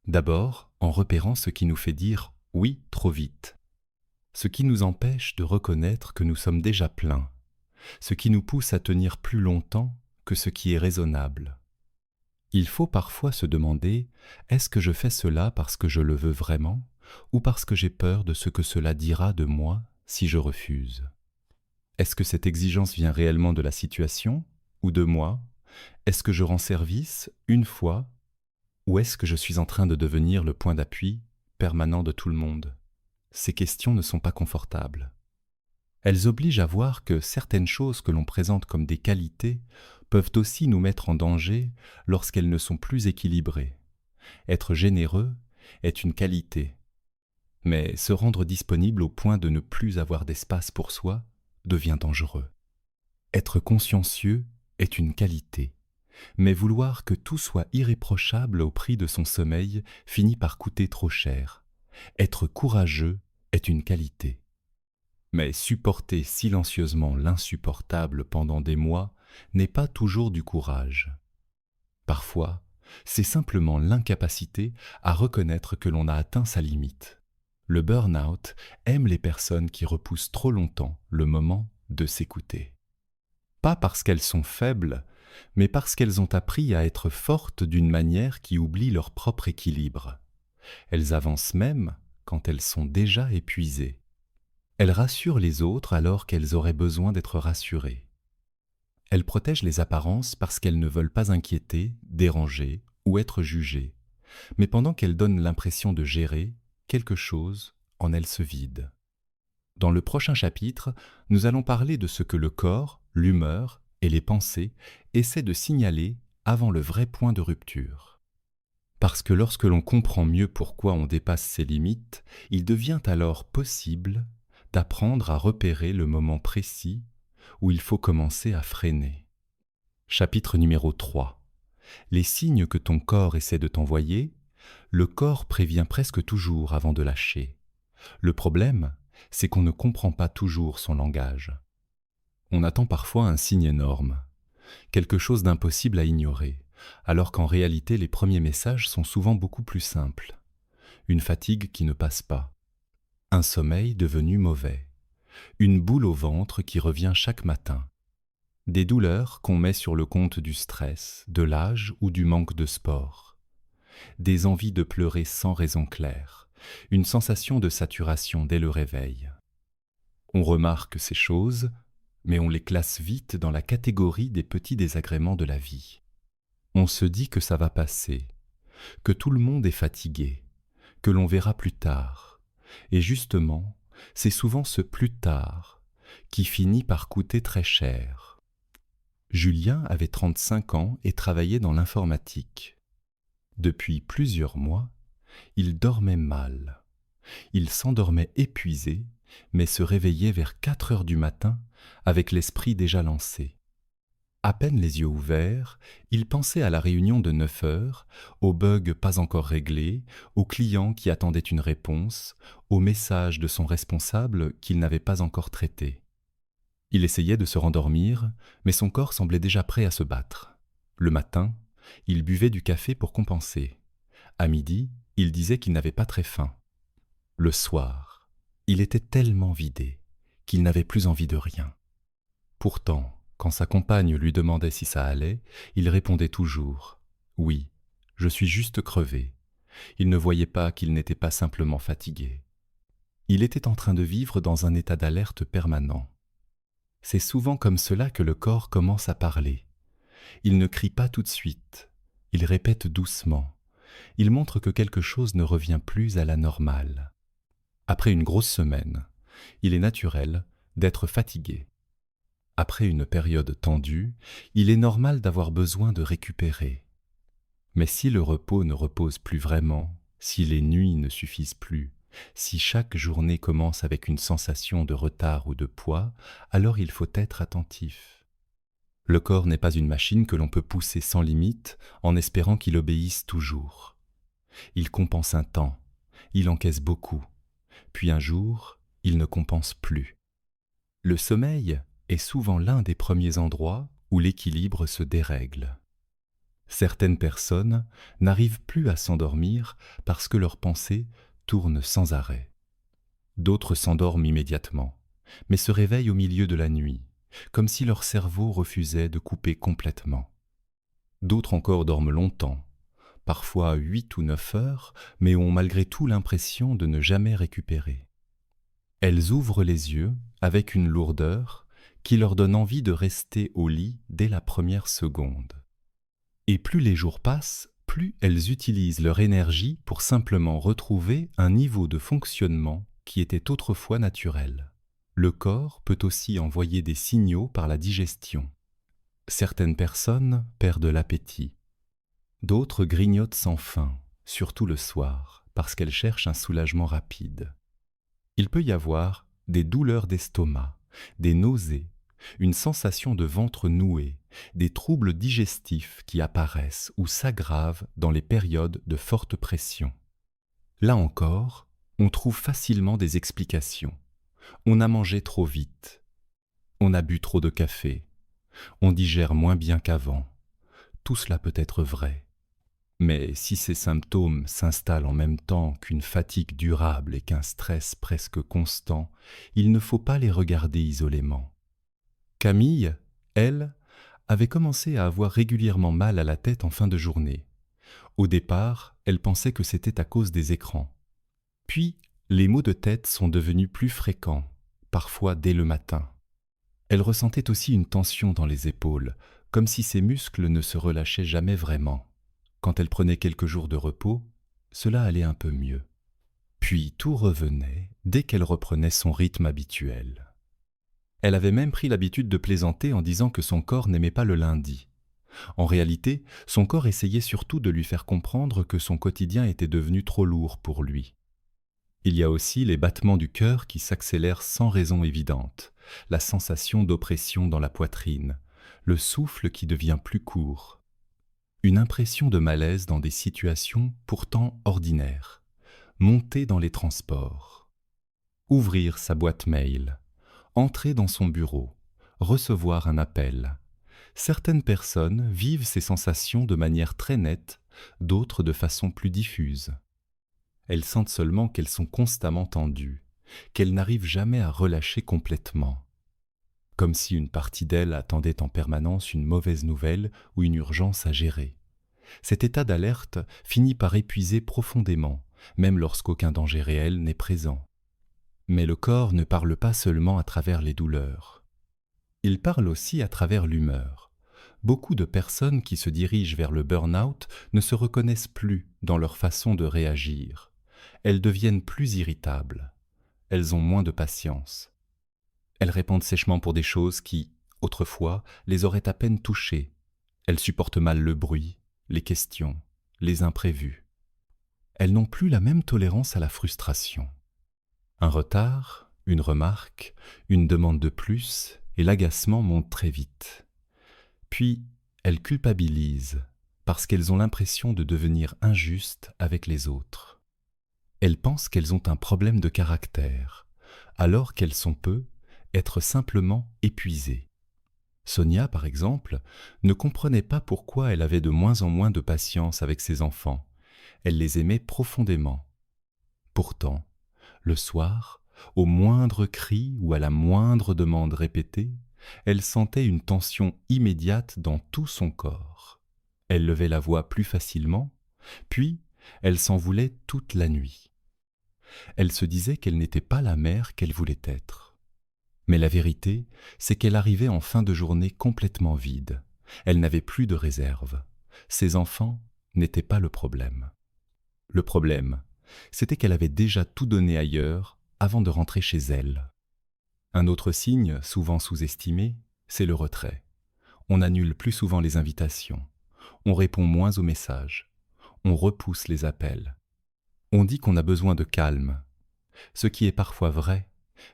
Speaker 1: D'abord, en repérant ce qui nous fait dire « oui » trop vite. Ce qui nous empêche de reconnaître que nous sommes déjà pleins, ce qui nous pousse à tenir plus longtemps que ce qui est raisonnable. Il faut parfois se demander, est-ce que je fais cela parce que je le veux vraiment ou parce que j'ai peur de ce que cela dira de moi si je refuse? Est-ce que cette exigence vient réellement de la situation ou de moi? Est-ce que je rends service une fois ou est-ce que je suis en train de devenir le point d'appui permanent de tout le monde? Ces questions ne sont pas confortables. Elles obligent à voir que certaines choses que l'on présente comme des qualités peuvent aussi nous mettre en danger lorsqu'elles ne sont plus équilibrées. Être généreux est une qualité, mais se rendre disponible au point de ne plus avoir d'espace pour soi devient dangereux. Être consciencieux est une qualité, mais vouloir que tout soit irréprochable au prix de son sommeil finit par coûter trop cher. Être courageux est une qualité. Mais supporter silencieusement l'insupportable pendant des mois n'est pas toujours du courage. Parfois, c'est simplement l'incapacité à reconnaître que l'on a atteint sa limite. Le burn-out aime les personnes qui repoussent trop longtemps le moment de s'écouter. Pas parce qu'elles sont faibles, mais parce qu'elles ont appris à être fortes d'une manière qui oublie leur propre équilibre. Elles avancent même quand elles sont déjà épuisées. Elles rassurent les autres alors qu'elles auraient besoin d'être rassurées. Elles protègent les apparences parce qu'elles ne veulent pas inquiéter, déranger ou être jugées. Mais pendant qu'elles donnent l'impression de gérer, quelque chose en elles se vide. Dans le prochain chapitre, nous allons parler de ce que le corps, l'humeur et les pensées essaient de signaler avant le vrai point de rupture. Parce que lorsque l'on comprend mieux pourquoi on dépasse ses limites, il devient alors possible d'apprendre à repérer le moment précis où il faut commencer à freiner. Chapitre numéro 3. Les signes que ton corps essaie de t'envoyer, le corps prévient presque toujours avant de lâcher. Le problème, c'est qu'on ne comprend pas toujours son langage. On attend parfois un signe énorme, quelque chose d'impossible à ignorer, alors qu'en réalité les premiers messages sont souvent beaucoup plus simples. Une fatigue qui ne passe pas, un sommeil devenu mauvais, une boule au ventre qui revient chaque matin, des douleurs qu'on met sur le compte du stress, de l'âge ou du manque de sport, des envies de pleurer sans raison claire, une sensation de saturation dès le réveil. On remarque ces choses, mais on les classe vite dans la catégorie des petits désagréments de la vie. On se dit que ça va passer, que tout le monde est fatigué, que l'on verra plus tard. Et justement, c'est souvent ce plus tard qui finit par coûter très cher. Julien avait 35 ans et travaillait dans l'informatique. Depuis plusieurs mois, il dormait mal. Il s'endormait épuisé, mais se réveillait vers 4 heures du matin avec l'esprit déjà lancé. À peine les yeux ouverts, il pensait à la réunion de 9 heures, aux bugs pas encore réglés, aux clients qui attendaient une réponse, aux messages de son responsable qu'il n'avait pas encore traités. Il essayait de se rendormir, mais son corps semblait déjà prêt à se battre. Le matin, il buvait du café pour compenser. À midi, il disait qu'il n'avait pas très faim. Le soir, il était tellement vidé qu'il n'avait plus envie de rien. Pourtant, quand sa compagne lui demandait si ça allait, il répondait toujours « Oui, je suis juste crevé ». Il ne voyait pas qu'il n'était pas simplement fatigué. Il était en train de vivre dans un état d'alerte permanent. C'est souvent comme cela que le corps commence à parler. Il ne crie pas tout de suite, il répète doucement. Il montre que quelque chose ne revient plus à la normale. Après une grosse semaine, il est naturel d'être fatigué. Après une période tendue, il est normal d'avoir besoin de récupérer. Mais si le repos ne repose plus vraiment, si les nuits ne suffisent plus, si chaque journée commence avec une sensation de retard ou de poids, alors il faut être attentif. Le corps n'est pas une machine que l'on peut pousser sans limite en espérant qu'il obéisse toujours. Il compense un temps, il encaisse beaucoup, puis un jour, il ne compense plus. Le sommeil est souvent l'un des premiers endroits où l'équilibre se dérègle. Certaines personnes n'arrivent plus à s'endormir parce que leurs pensées tournent sans arrêt. D'autres s'endorment immédiatement, mais se réveillent au milieu de la nuit, comme si leur cerveau refusait de couper complètement. D'autres encore dorment longtemps, parfois 8 ou 9 heures, mais ont malgré tout l'impression de ne jamais récupérer. Elles ouvrent les yeux avec une lourdeur qui leur donne envie de rester au lit dès la première seconde. Et plus les jours passent, plus elles utilisent leur énergie pour simplement retrouver un niveau de fonctionnement qui était autrefois naturel. Le corps peut aussi envoyer des signaux par la digestion. Certaines personnes perdent l'appétit. D'autres grignotent sans faim, surtout le soir, parce qu'elles cherchent un soulagement rapide. Il peut y avoir des douleurs d'estomac, des nausées, une sensation de ventre noué, des troubles digestifs qui apparaissent ou s'aggravent dans les périodes de forte pression. Là encore, on trouve facilement des explications. On a mangé trop vite, on a bu trop de café, on digère moins bien qu'avant. Tout cela peut être vrai. Mais si ces symptômes s'installent en même temps qu'une fatigue durable et qu'un stress presque constant, il ne faut pas les regarder isolément. Camille, elle, avait commencé à avoir régulièrement mal à la tête en fin de journée. Au départ, elle pensait que c'était à cause des écrans. Puis, les maux de tête sont devenus plus fréquents, parfois dès le matin. Elle ressentait aussi une tension dans les épaules, comme si ses muscles ne se relâchaient jamais vraiment. Quand elle prenait quelques jours de repos, cela allait un peu mieux. Puis tout revenait dès qu'elle reprenait son rythme habituel. Elle avait même pris l'habitude de plaisanter en disant que son corps n'aimait pas le lundi. En réalité, son corps essayait surtout de lui faire comprendre que son quotidien était devenu trop lourd pour lui. Il y a aussi les battements du cœur qui s'accélèrent sans raison évidente, la sensation d'oppression dans la poitrine, le souffle qui devient plus court, une impression de malaise dans des situations pourtant ordinaires, monter dans les transports, ouvrir sa boîte mail, entrer dans son bureau, recevoir un appel. Certaines personnes vivent ces sensations de manière très nette, d'autres de façon plus diffuse. Elles sentent seulement qu'elles sont constamment tendues, qu'elles n'arrivent jamais à relâcher complètement. Comme si une partie d'elles attendait en permanence une mauvaise nouvelle ou une urgence à gérer. Cet état d'alerte finit par épuiser profondément, même lorsqu'aucun danger réel n'est présent. Mais le corps ne parle pas seulement à travers les douleurs. Il parle aussi à travers l'humeur. Beaucoup de personnes qui se dirigent vers le burn-out ne se reconnaissent plus dans leur façon de réagir. Elles deviennent plus irritables. Elles ont moins de patience. Elles répondent sèchement pour des choses qui, autrefois, les auraient à peine touchées. Elles supportent mal le bruit, les questions, les imprévus. Elles n'ont plus la même tolérance à la frustration. Un retard, une remarque, une demande de plus, et l'agacement monte très vite. Puis, elles culpabilisent, parce qu'elles ont l'impression de devenir injustes avec les autres. Elles pensent qu'elles ont un problème de caractère, alors qu'elles sont peu, être simplement épuisées. Sonia, par exemple, ne comprenait pas pourquoi elle avait de moins en moins de patience avec ses enfants. Elle les aimait profondément. Pourtant, le soir, au moindre cri ou à la moindre demande répétée, elle sentait une tension immédiate dans tout son corps. Elle levait la voix plus facilement, puis elle s'en voulait toute la nuit. Elle se disait qu'elle n'était pas la mère qu'elle voulait être. Mais la vérité, c'est qu'elle arrivait en fin de journée complètement vide. Elle n'avait plus de réserve. Ses enfants n'étaient pas le problème. Le problème, c'était qu'elle avait déjà tout donné ailleurs avant de rentrer chez elle. Un autre signe, souvent sous-estimé, c'est le retrait. On annule plus souvent les invitations. On répond moins aux messages. On repousse les appels. On dit qu'on a besoin de calme, ce qui est parfois vrai,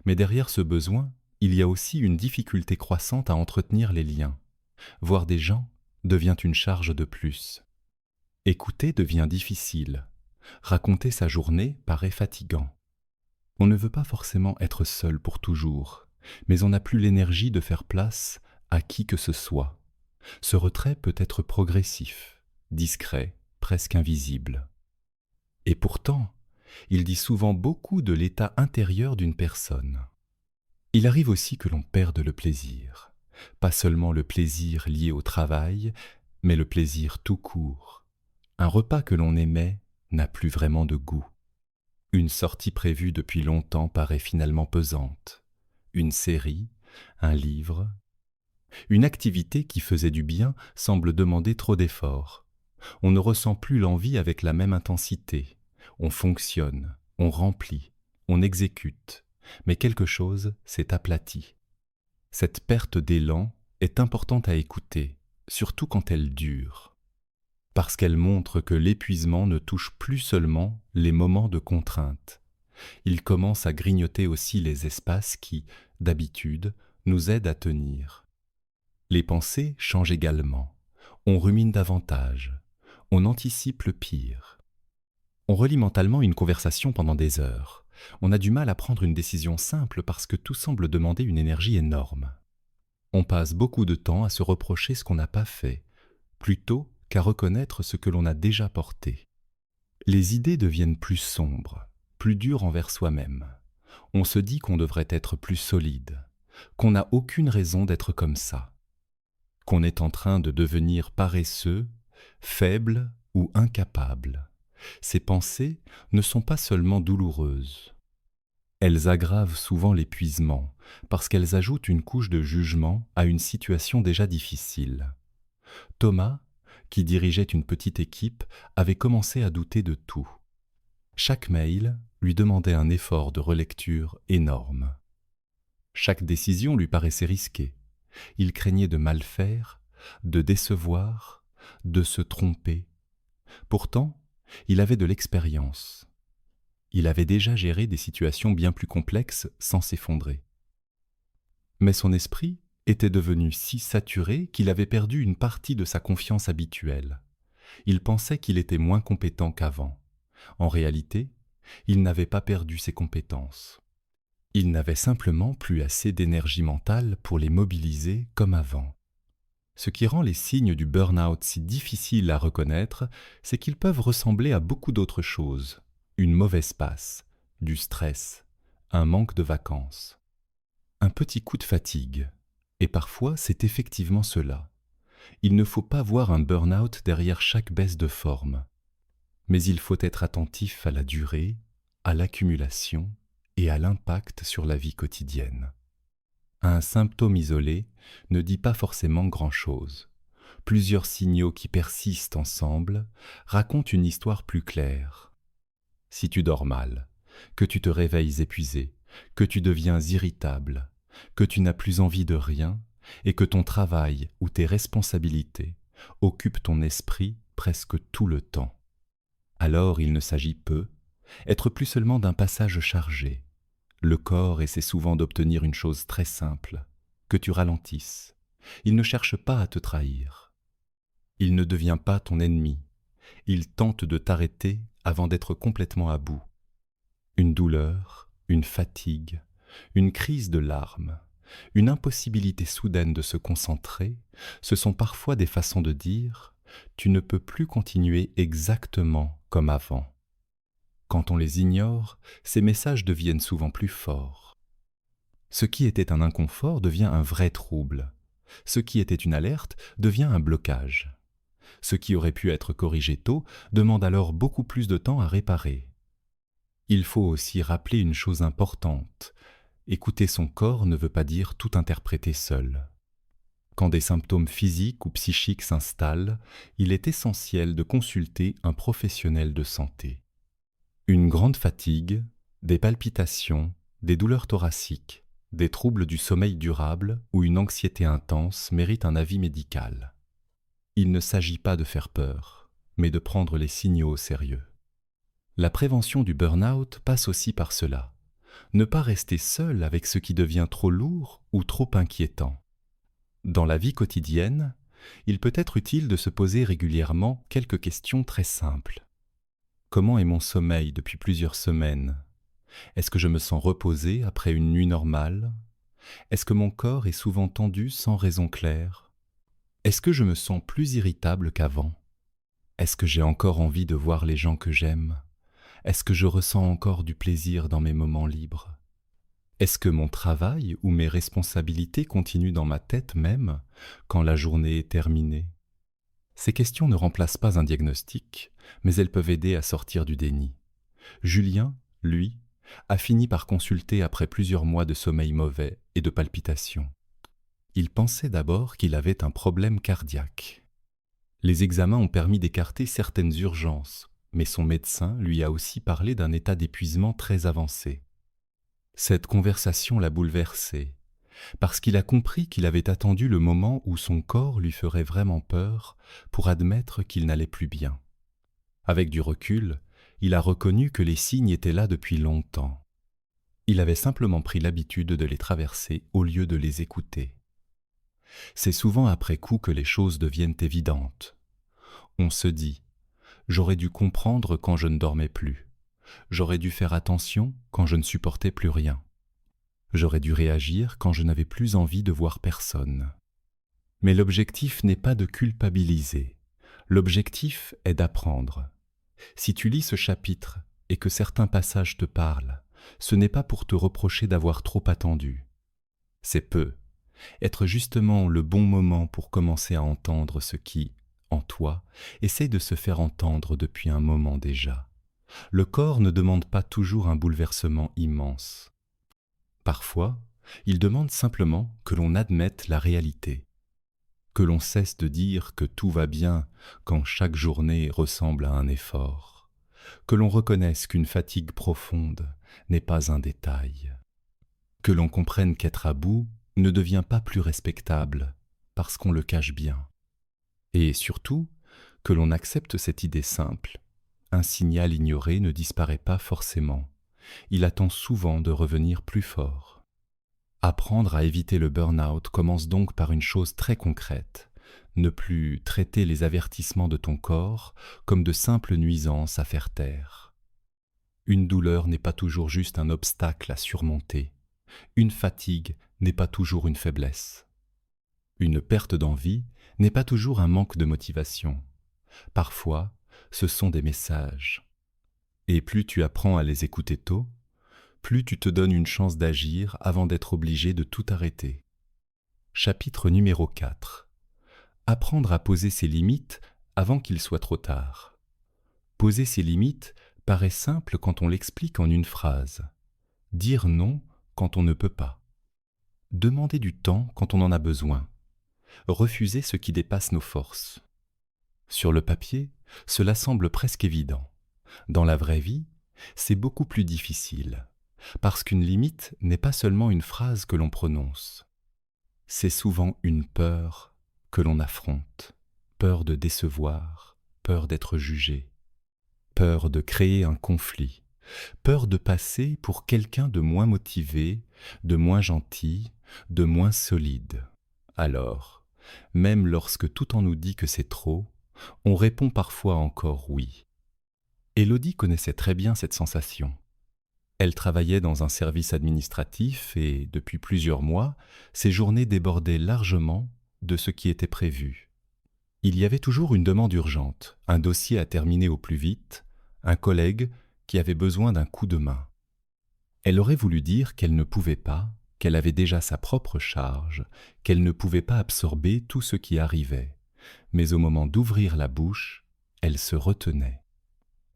Speaker 1: mais derrière ce besoin, il y a aussi une difficulté croissante à entretenir les liens. Voir des gens devient une charge de plus. Écouter devient difficile. Raconter sa journée paraît fatigant. On ne veut pas forcément être seul pour toujours, mais on n'a plus l'énergie de faire place à qui que ce soit. Ce retrait peut être progressif, discret, presque invisible. Et pourtant, il dit souvent beaucoup de l'état intérieur d'une personne. Il arrive aussi que l'on perde le plaisir. pas seulement le plaisir lié au travail, mais le plaisir tout court. Un repas que l'on aimait n'a plus vraiment de goût. Une sortie prévue depuis longtemps paraît finalement pesante. Une série, un livre, une activité qui faisait du bien semble demander trop d'efforts. On ne ressent plus l'envie avec la même intensité. On fonctionne, on remplit, on exécute, mais quelque chose s'est aplati. Cette perte d'élan est importante à écouter, surtout quand elle dure, parce qu'elle montre que l'épuisement ne touche plus seulement les moments de contrainte. Il commence à grignoter aussi les espaces qui, d'habitude, nous aident à tenir. Les pensées changent également. On rumine davantage. On anticipe le pire. On relit mentalement une conversation pendant des heures. On a du mal à prendre une décision simple parce que tout semble demander une énergie énorme. On passe beaucoup de temps à se reprocher ce qu'on n'a pas fait, plutôt qu'à reconnaître ce que l'on a déjà porté. Les idées deviennent plus sombres, plus dures envers soi-même. On se dit qu'on devrait être plus solide, qu'on n'a aucune raison d'être comme ça, qu'on est en train de devenir paresseux, faible ou incapable. Ces pensées ne sont pas seulement douloureuses. Elles aggravent souvent l'épuisement, parce qu'elles ajoutent une couche de jugement à une situation déjà difficile. Thomas, qui dirigeait une petite équipe, avait commencé à douter de tout. Chaque mail lui demandait un effort de relecture énorme. Chaque décision lui paraissait risquée. Il craignait de mal faire, de décevoir, de se tromper. Pourtant, il avait de l'expérience. Il avait déjà géré des situations bien plus complexes sans s'effondrer. Mais son esprit était devenu si saturé qu'il avait perdu une partie de sa confiance habituelle. Il pensait qu'il était moins compétent qu'avant. En réalité, il n'avait pas perdu ses compétences. Il n'avait simplement plus assez d'énergie mentale pour les mobiliser comme avant. Ce qui rend les signes du burn-out si difficiles à reconnaître, c'est qu'ils peuvent ressembler à beaucoup d'autres choses. Une mauvaise passe, du stress, un manque de vacances, un petit coup de fatigue. Et parfois, c'est effectivement cela. Il ne faut pas voir un burn-out derrière chaque baisse de forme. Mais il faut être attentif à la durée, à l'accumulation et à l'impact sur la vie quotidienne. Un symptôme isolé ne dit pas forcément grand-chose. Plusieurs signaux qui persistent ensemble racontent une histoire plus claire. Si tu dors mal, que tu te réveilles épuisé, que tu deviens irritable, que tu n'as plus envie de rien et que ton travail ou tes responsabilités occupent ton esprit presque tout le temps. Alors il ne s'agit être plus seulement d'un passage chargé. Le corps essaie souvent d'obtenir une chose très simple, que tu ralentisses. Il ne cherche pas à te trahir. Il ne devient pas ton ennemi. Il tente de t'arrêter avant d'être complètement à bout. Une douleur, une fatigue, une crise de larmes, une impossibilité soudaine de se concentrer, ce sont parfois des façons de dire « tu ne peux plus continuer exactement comme avant ». Quand on les ignore, ces messages deviennent souvent plus forts. Ce qui était un inconfort devient un vrai trouble. Ce qui était une alerte devient un blocage. Ce qui aurait pu être corrigé tôt demande alors beaucoup plus de temps à réparer. Il faut aussi rappeler une chose importante. Écouter son corps ne veut pas dire tout interpréter seul. Quand des symptômes physiques ou psychiques s'installent, il est essentiel de consulter un professionnel de santé. Une grande fatigue, des palpitations, des douleurs thoraciques, des troubles du sommeil durable ou une anxiété intense méritent un avis médical. Il ne s'agit pas de faire peur, mais de prendre les signaux au sérieux. La prévention du burn-out passe aussi par cela. Ne pas rester seul avec ce qui devient trop lourd ou trop inquiétant. Dans la vie quotidienne, il peut être utile de se poser régulièrement quelques questions très simples. Comment est mon sommeil depuis plusieurs semaines ? Est-ce que je me sens reposé après une nuit normale ? Est-ce que mon corps est souvent tendu sans raison claire ? Est-ce que je me sens plus irritable qu'avant ? Est-ce que j'ai encore envie de voir les gens que j'aime ? Est-ce que je ressens encore du plaisir dans mes moments libres ? Est-ce que mon travail ou mes responsabilités continuent dans ma tête même quand la journée est terminée? Ces questions ne remplacent pas un diagnostic, mais elles peuvent aider à sortir du déni. Julien, lui, a fini par consulter après plusieurs mois de sommeil mauvais et de palpitations. Il pensait d'abord qu'il avait un problème cardiaque. Les examens ont permis d'écarter certaines urgences, mais son médecin lui a aussi parlé d'un état d'épuisement très avancé. Cette conversation l'a bouleversé, parce qu'il a compris qu'il avait attendu le moment où son corps lui ferait vraiment peur pour admettre qu'il n'allait plus bien. Avec du recul, il a reconnu que les signes étaient là depuis longtemps. Il avait simplement pris l'habitude de les traverser au lieu de les écouter. C'est souvent après coup que les choses deviennent évidentes. On se dit « j'aurais dû comprendre quand je ne dormais plus. J'aurais dû faire attention quand je ne supportais plus rien. J'aurais dû réagir quand je n'avais plus envie de voir personne. » Mais l'objectif n'est pas de culpabiliser. L'objectif est d'apprendre. Si tu lis ce chapitre et que certains passages te parlent, ce n'est pas pour te reprocher d'avoir trop attendu. C'est peu. Être justement le bon moment pour commencer à entendre ce qui, en toi, essaie de se faire entendre depuis un moment déjà. Le corps ne demande pas toujours un bouleversement immense. Parfois, il demande simplement que l'on admette la réalité, que l'on cesse de dire que tout va bien quand chaque journée ressemble à un effort, que l'on reconnaisse qu'une fatigue profonde n'est pas un détail, que l'on comprenne qu'être à bout ne devient pas plus respectable parce qu'on le cache bien, et surtout que l'on accepte cette idée simple. Un signal ignoré ne disparaît pas forcément, il attend souvent de revenir plus fort. Apprendre à éviter le burn-out commence donc par une chose très concrète, ne plus traiter les avertissements de ton corps comme de simples nuisances à faire taire. Une douleur n'est pas toujours juste un obstacle à surmonter, une fatigue n'est pas toujours une faiblesse. Une perte d'envie n'est pas toujours un manque de motivation. Parfois, ce sont des messages. Et plus tu apprends à les écouter tôt, plus tu te donnes une chance d'agir avant d'être obligé de tout arrêter. Chapitre numéro 4. Apprendre à poser ses limites avant qu'il soit trop tard. Poser ses limites paraît simple quand on l'explique en une phrase. Dire non quand on ne peut pas. Demander du temps quand on en a besoin. Refuser ce qui dépasse nos forces. Sur le papier, cela semble presque évident. Dans la vraie vie, c'est beaucoup plus difficile, parce qu'une limite n'est pas seulement une phrase que l'on prononce. C'est souvent une peur que l'on affronte, peur de décevoir, peur d'être jugé, peur de créer un conflit, peur de passer pour quelqu'un de moins motivé, de moins gentil, de moins solide. Alors, même lorsque tout en nous dit que c'est trop, on répond parfois encore oui. Élodie connaissait très bien cette sensation. Elle travaillait dans un service administratif et, depuis plusieurs mois, ses journées débordaient largement de ce qui était prévu. Il y avait toujours une demande urgente, un dossier à terminer au plus vite, un collègue qui avait besoin d'un coup de main. Elle aurait voulu dire qu'elle ne pouvait pas, qu'elle avait déjà sa propre charge, qu'elle ne pouvait pas absorber tout ce qui arrivait. Mais au moment d'ouvrir la bouche, elle se retenait.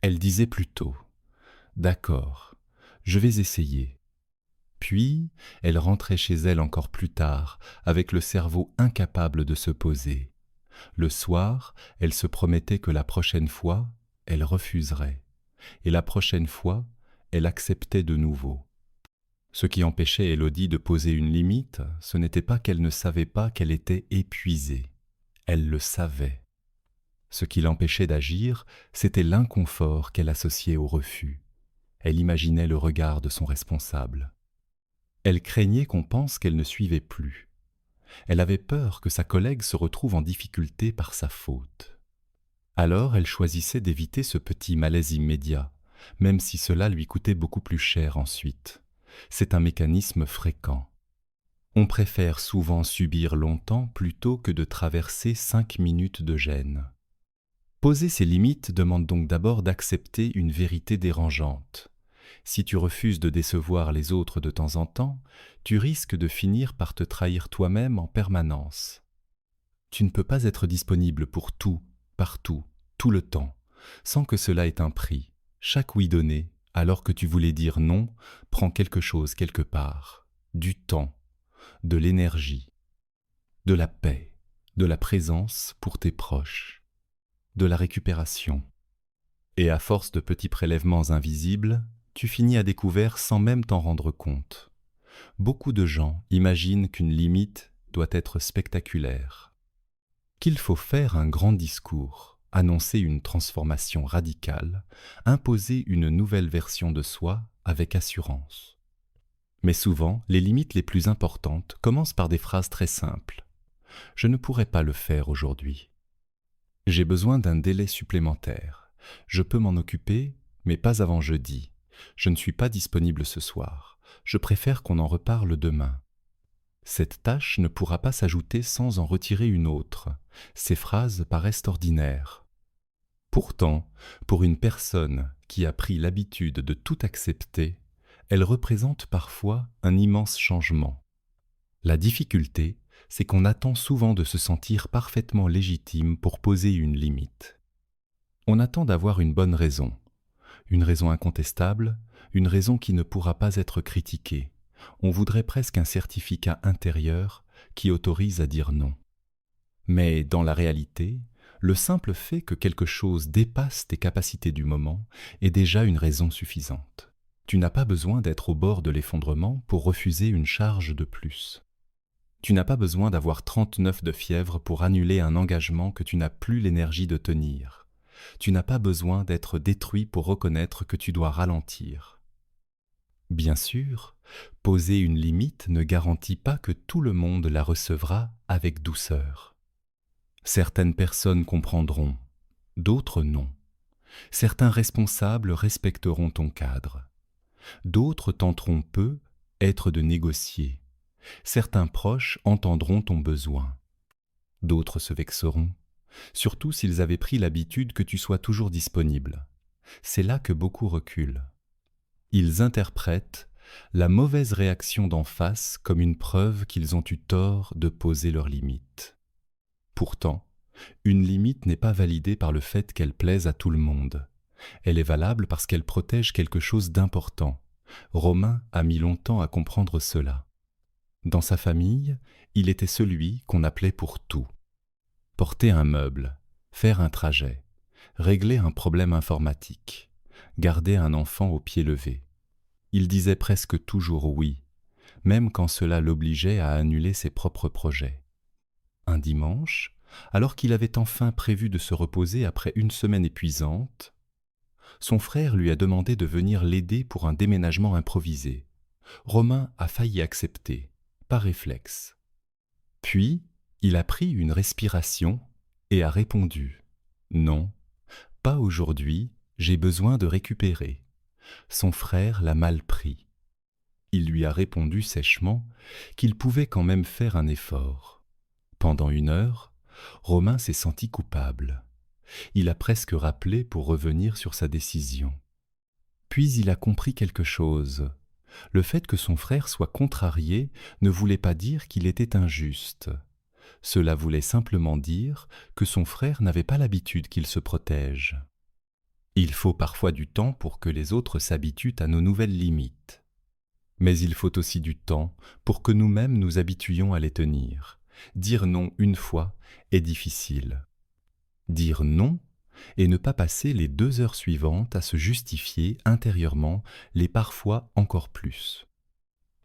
Speaker 1: Elle disait plutôt « D'accord, je vais essayer ». Puis, elle rentrait chez elle encore plus tard, avec le cerveau incapable de se poser. Le soir, elle se promettait que la prochaine fois, elle refuserait. Et la prochaine fois, elle acceptait de nouveau. Ce qui empêchait Élodie de poser une limite, ce n'était pas qu'elle ne savait pas qu'elle était épuisée. Elle le savait. Ce qui l'empêchait d'agir, c'était l'inconfort qu'elle associait au refus. Elle imaginait le regard de son responsable. Elle craignait qu'on pense qu'elle ne suivait plus. Elle avait peur que sa collègue se retrouve en difficulté par sa faute. Alors elle choisissait d'éviter ce petit malaise immédiat, même si cela lui coûtait beaucoup plus cher ensuite. C'est un mécanisme fréquent. On préfère souvent subir longtemps plutôt que de traverser 5 minutes de gêne. Poser ses limites demande donc d'abord d'accepter une vérité dérangeante. Si tu refuses de décevoir les autres de temps en temps, tu risques de finir par te trahir toi-même en permanence. Tu ne peux pas être disponible pour tout, partout, tout le temps, sans que cela ait un prix. Chaque oui donné, alors que tu voulais dire non, prend quelque chose quelque part. Du temps, de l'énergie, de la paix, de la présence pour tes proches, de la récupération. Et à force de petits prélèvements invisibles, tu finis à découvert sans même t'en rendre compte. Beaucoup de gens imaginent qu'une limite doit être spectaculaire, qu'il faut faire un grand discours, annoncer une transformation radicale, imposer une nouvelle version de soi avec assurance. Mais souvent, les limites les plus importantes commencent par des phrases très simples. Je ne pourrais pas le faire aujourd'hui. J'ai besoin d'un délai supplémentaire. Je peux m'en occuper, mais pas avant jeudi. Je ne suis pas disponible ce soir. Je préfère qu'on en reparle demain. Cette tâche ne pourra pas s'ajouter sans en retirer une autre. Ces phrases paraissent ordinaires. Pourtant, pour une personne qui a pris l'habitude de tout accepter, elles représentent parfois un immense changement. La difficulté, c'est qu'on attend souvent de se sentir parfaitement légitime pour poser une limite. On attend d'avoir une bonne raison, une raison incontestable, une raison qui ne pourra pas être critiquée. On voudrait presque un certificat intérieur qui autorise à dire non. Mais dans la réalité, le simple fait que quelque chose dépasse tes capacités du moment est déjà une raison suffisante. Tu n'as pas besoin d'être au bord de l'effondrement pour refuser une charge de plus. Tu n'as pas besoin d'avoir 39 de fièvre pour annuler un engagement que tu n'as plus l'énergie de tenir. Tu n'as pas besoin d'être détruit pour reconnaître que tu dois ralentir. Bien sûr, poser une limite ne garantit pas que tout le monde la recevra avec douceur. Certaines personnes comprendront, d'autres non. Certains responsables respecteront ton cadre. D'autres tenteront peu être de négocier. Certains proches entendront ton besoin. D'autres se vexeront, surtout s'ils avaient pris l'habitude que tu sois toujours disponible. C'est là que beaucoup reculent. Ils interprètent la mauvaise réaction d'en face comme une preuve qu'ils ont eu tort de poser leurs limites. Pourtant, une limite n'est pas validée par le fait qu'elle plaise à tout le monde. Elle est valable parce qu'elle protège quelque chose d'important. Romain a mis longtemps à comprendre cela. Dans sa famille, il était celui qu'on appelait pour tout. Porter un meuble, faire un trajet, régler un problème informatique, garder un enfant au pied levé. Il disait presque toujours oui, même quand cela l'obligeait à annuler ses propres projets. Un dimanche, alors qu'il avait enfin prévu de se reposer après une semaine épuisante, son frère lui a demandé de venir l'aider pour un déménagement improvisé. Romain a failli accepter, par réflexe. Puis, il a pris une respiration et a répondu « Non, pas aujourd'hui, j'ai besoin de récupérer ». Son frère l'a mal pris. Il lui a répondu sèchement qu'il pouvait quand même faire un effort. Pendant 1 heure, Romain s'est senti coupable. Il a presque rappelé pour revenir sur sa décision. Puis il a compris quelque chose. Le fait que son frère soit contrarié ne voulait pas dire qu'il était injuste. Cela voulait simplement dire que son frère n'avait pas l'habitude qu'il se protège. Il faut parfois du temps pour que les autres s'habituent à nos nouvelles limites. Mais il faut aussi du temps pour que nous-mêmes nous habituions à les tenir. Dire non une fois est difficile. Dire non et ne pas passer les 2 heures suivantes à se justifier intérieurement l'est parfois encore plus.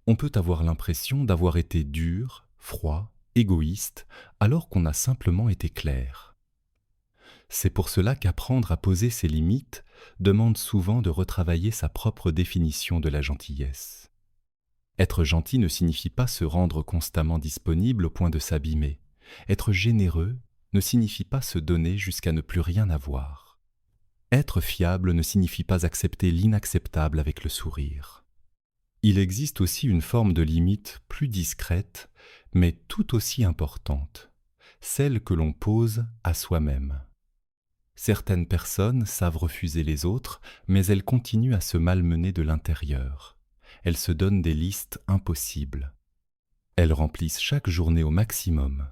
Speaker 1: On peut avoir l'impression d'avoir été dur, froid, égoïste, alors qu'on a simplement été clair. C'est pour cela qu'apprendre à poser ses limites demande souvent de retravailler sa propre définition de la gentillesse. Être gentil ne signifie pas se rendre constamment disponible au point de s'abîmer. Être généreux ne signifie pas se donner jusqu'à ne plus rien avoir. Être fiable ne signifie pas accepter l'inacceptable avec le sourire. Il existe aussi une forme de limite plus discrète, mais tout aussi importante, celle que l'on pose à soi-même. Certaines personnes savent refuser les autres, mais elles continuent à se malmener de l'intérieur. Elles se donnent des listes impossibles. Elles remplissent chaque journée au maximum.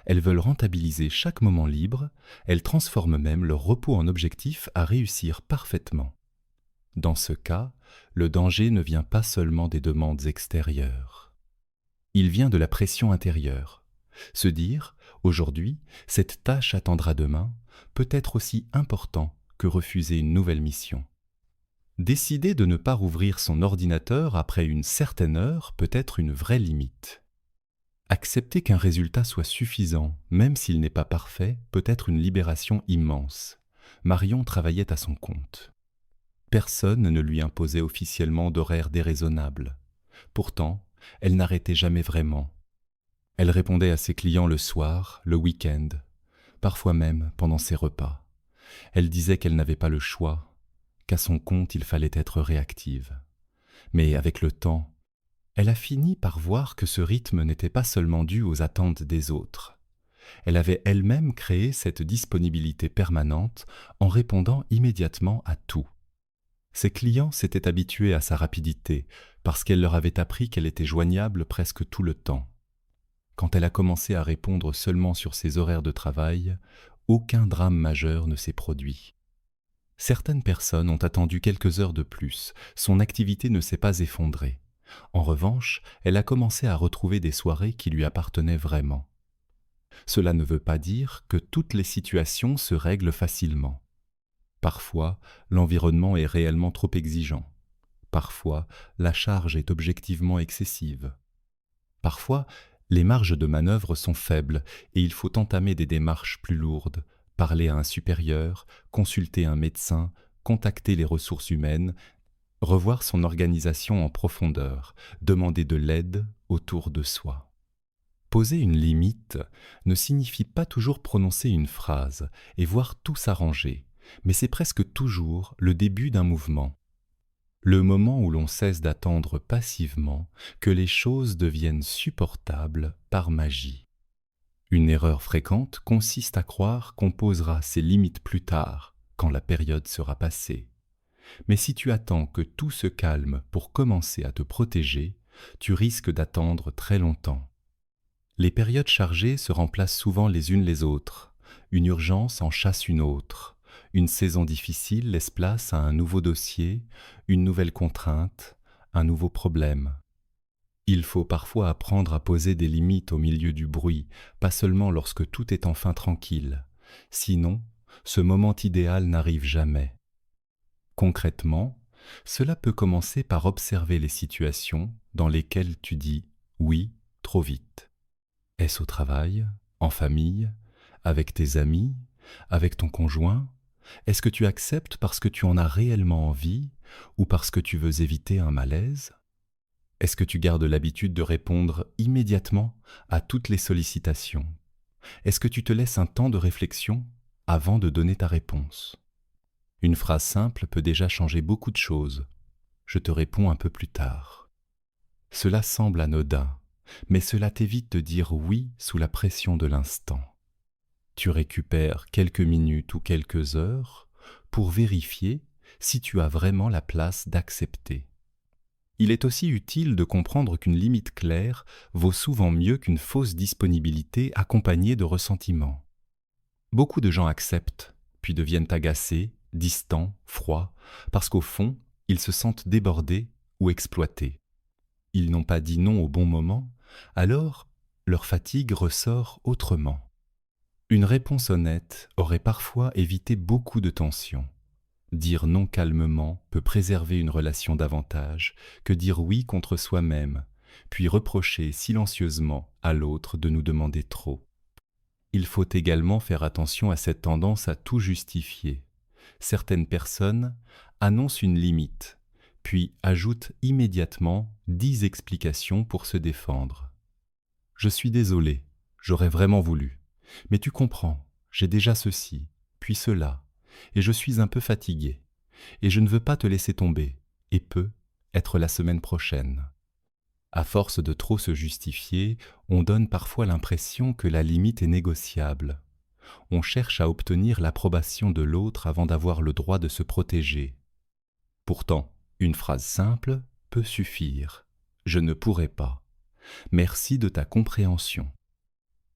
Speaker 1: Elles veulent rentabiliser chaque moment libre, elles transforment même leur repos en objectif à réussir parfaitement. Dans ce cas, le danger ne vient pas seulement des demandes extérieures. Il vient de la pression intérieure. Se dire, aujourd'hui, cette tâche attendra demain, peut être aussi important que refuser une nouvelle mission. Décider de ne pas rouvrir son ordinateur après une certaine heure peut être une vraie limite. Accepter qu'un résultat soit suffisant, même s'il n'est pas parfait, peut être une libération immense. Marion travaillait à son compte. Personne ne lui imposait officiellement d'horaires déraisonnables. Pourtant, elle n'arrêtait jamais vraiment. Elle répondait à ses clients le soir, le week-end, parfois même pendant ses repas. Elle disait qu'elle n'avait pas le choix, qu'à son compte il fallait être réactive. Mais avec le temps, elle a fini par voir que ce rythme n'était pas seulement dû aux attentes des autres. Elle avait elle-même créé cette disponibilité permanente en répondant immédiatement à tout. Ses clients s'étaient habitués à sa rapidité parce qu'elle leur avait appris qu'elle était joignable presque tout le temps. Quand elle a commencé à répondre seulement sur ses horaires de travail, aucun drame majeur ne s'est produit. Certaines personnes ont attendu quelques heures de plus, son activité ne s'est pas effondrée. En revanche, elle a commencé à retrouver des soirées qui lui appartenaient vraiment. Cela ne veut pas dire que toutes les situations se règlent facilement. Parfois, l'environnement est réellement trop exigeant. Parfois, la charge est objectivement excessive. Parfois, les marges de manœuvre sont faibles et il faut entamer des démarches plus lourdes, parler à un supérieur, consulter un médecin, contacter les ressources humaines, revoir son organisation en profondeur, demander de l'aide autour de soi. Poser une limite ne signifie pas toujours prononcer une phrase et voir tout s'arranger, mais c'est presque toujours le début d'un mouvement. Le moment où l'on cesse d'attendre passivement que les choses deviennent supportables par magie. Une erreur fréquente consiste à croire qu'on posera ses limites plus tard, quand la période sera passée. Mais si tu attends que tout se calme pour commencer à te protéger, tu risques d'attendre très longtemps. Les périodes chargées se remplacent souvent les unes les autres. Une urgence en chasse une autre. Une saison difficile laisse place à un nouveau dossier, une nouvelle contrainte, un nouveau problème. Il faut parfois apprendre à poser des limites au milieu du bruit, pas seulement lorsque tout est enfin tranquille. Sinon, ce moment idéal n'arrive jamais. Concrètement, cela peut commencer par observer les situations dans lesquelles tu dis oui trop vite. Est-ce au travail, en famille, avec tes amis, avec ton conjoint? Est-ce que tu acceptes parce que tu en as réellement envie ou parce que tu veux éviter un malaise? Est-ce que tu gardes l'habitude de répondre immédiatement à toutes les sollicitations? Est-ce que tu te laisses un temps de réflexion avant de donner ta réponse? Une phrase simple peut déjà changer beaucoup de choses. Je te réponds un peu plus tard. Cela semble anodin, mais cela t'évite de dire oui sous la pression de l'instant. Tu récupères quelques minutes ou quelques heures pour vérifier si tu as vraiment la place d'accepter. Il est aussi utile de comprendre qu'une limite claire vaut souvent mieux qu'une fausse disponibilité accompagnée de ressentiment. Beaucoup de gens acceptent, puis deviennent agacés, distants, froids, parce qu'au fond, ils se sentent débordés ou exploités. Ils n'ont pas dit non au bon moment, alors leur fatigue ressort autrement. Une réponse honnête aurait parfois évité beaucoup de tensions. Dire non calmement peut préserver une relation davantage que dire oui contre soi-même, puis reprocher silencieusement à l'autre de nous demander trop. Il faut également faire attention à cette tendance à tout justifier. Certaines personnes annoncent une limite, puis ajoutent immédiatement 10 explications pour se défendre. Je suis désolé, j'aurais vraiment voulu. Mais tu comprends, j'ai déjà ceci, puis cela, et je suis un peu fatigué, et je ne veux pas te laisser tomber, et peut être la semaine prochaine. À force de trop se justifier, on donne parfois l'impression que la limite est négociable. On cherche à obtenir l'approbation de l'autre avant d'avoir le droit de se protéger. Pourtant, une phrase simple peut suffire. Je ne pourrai pas. Merci de ta compréhension.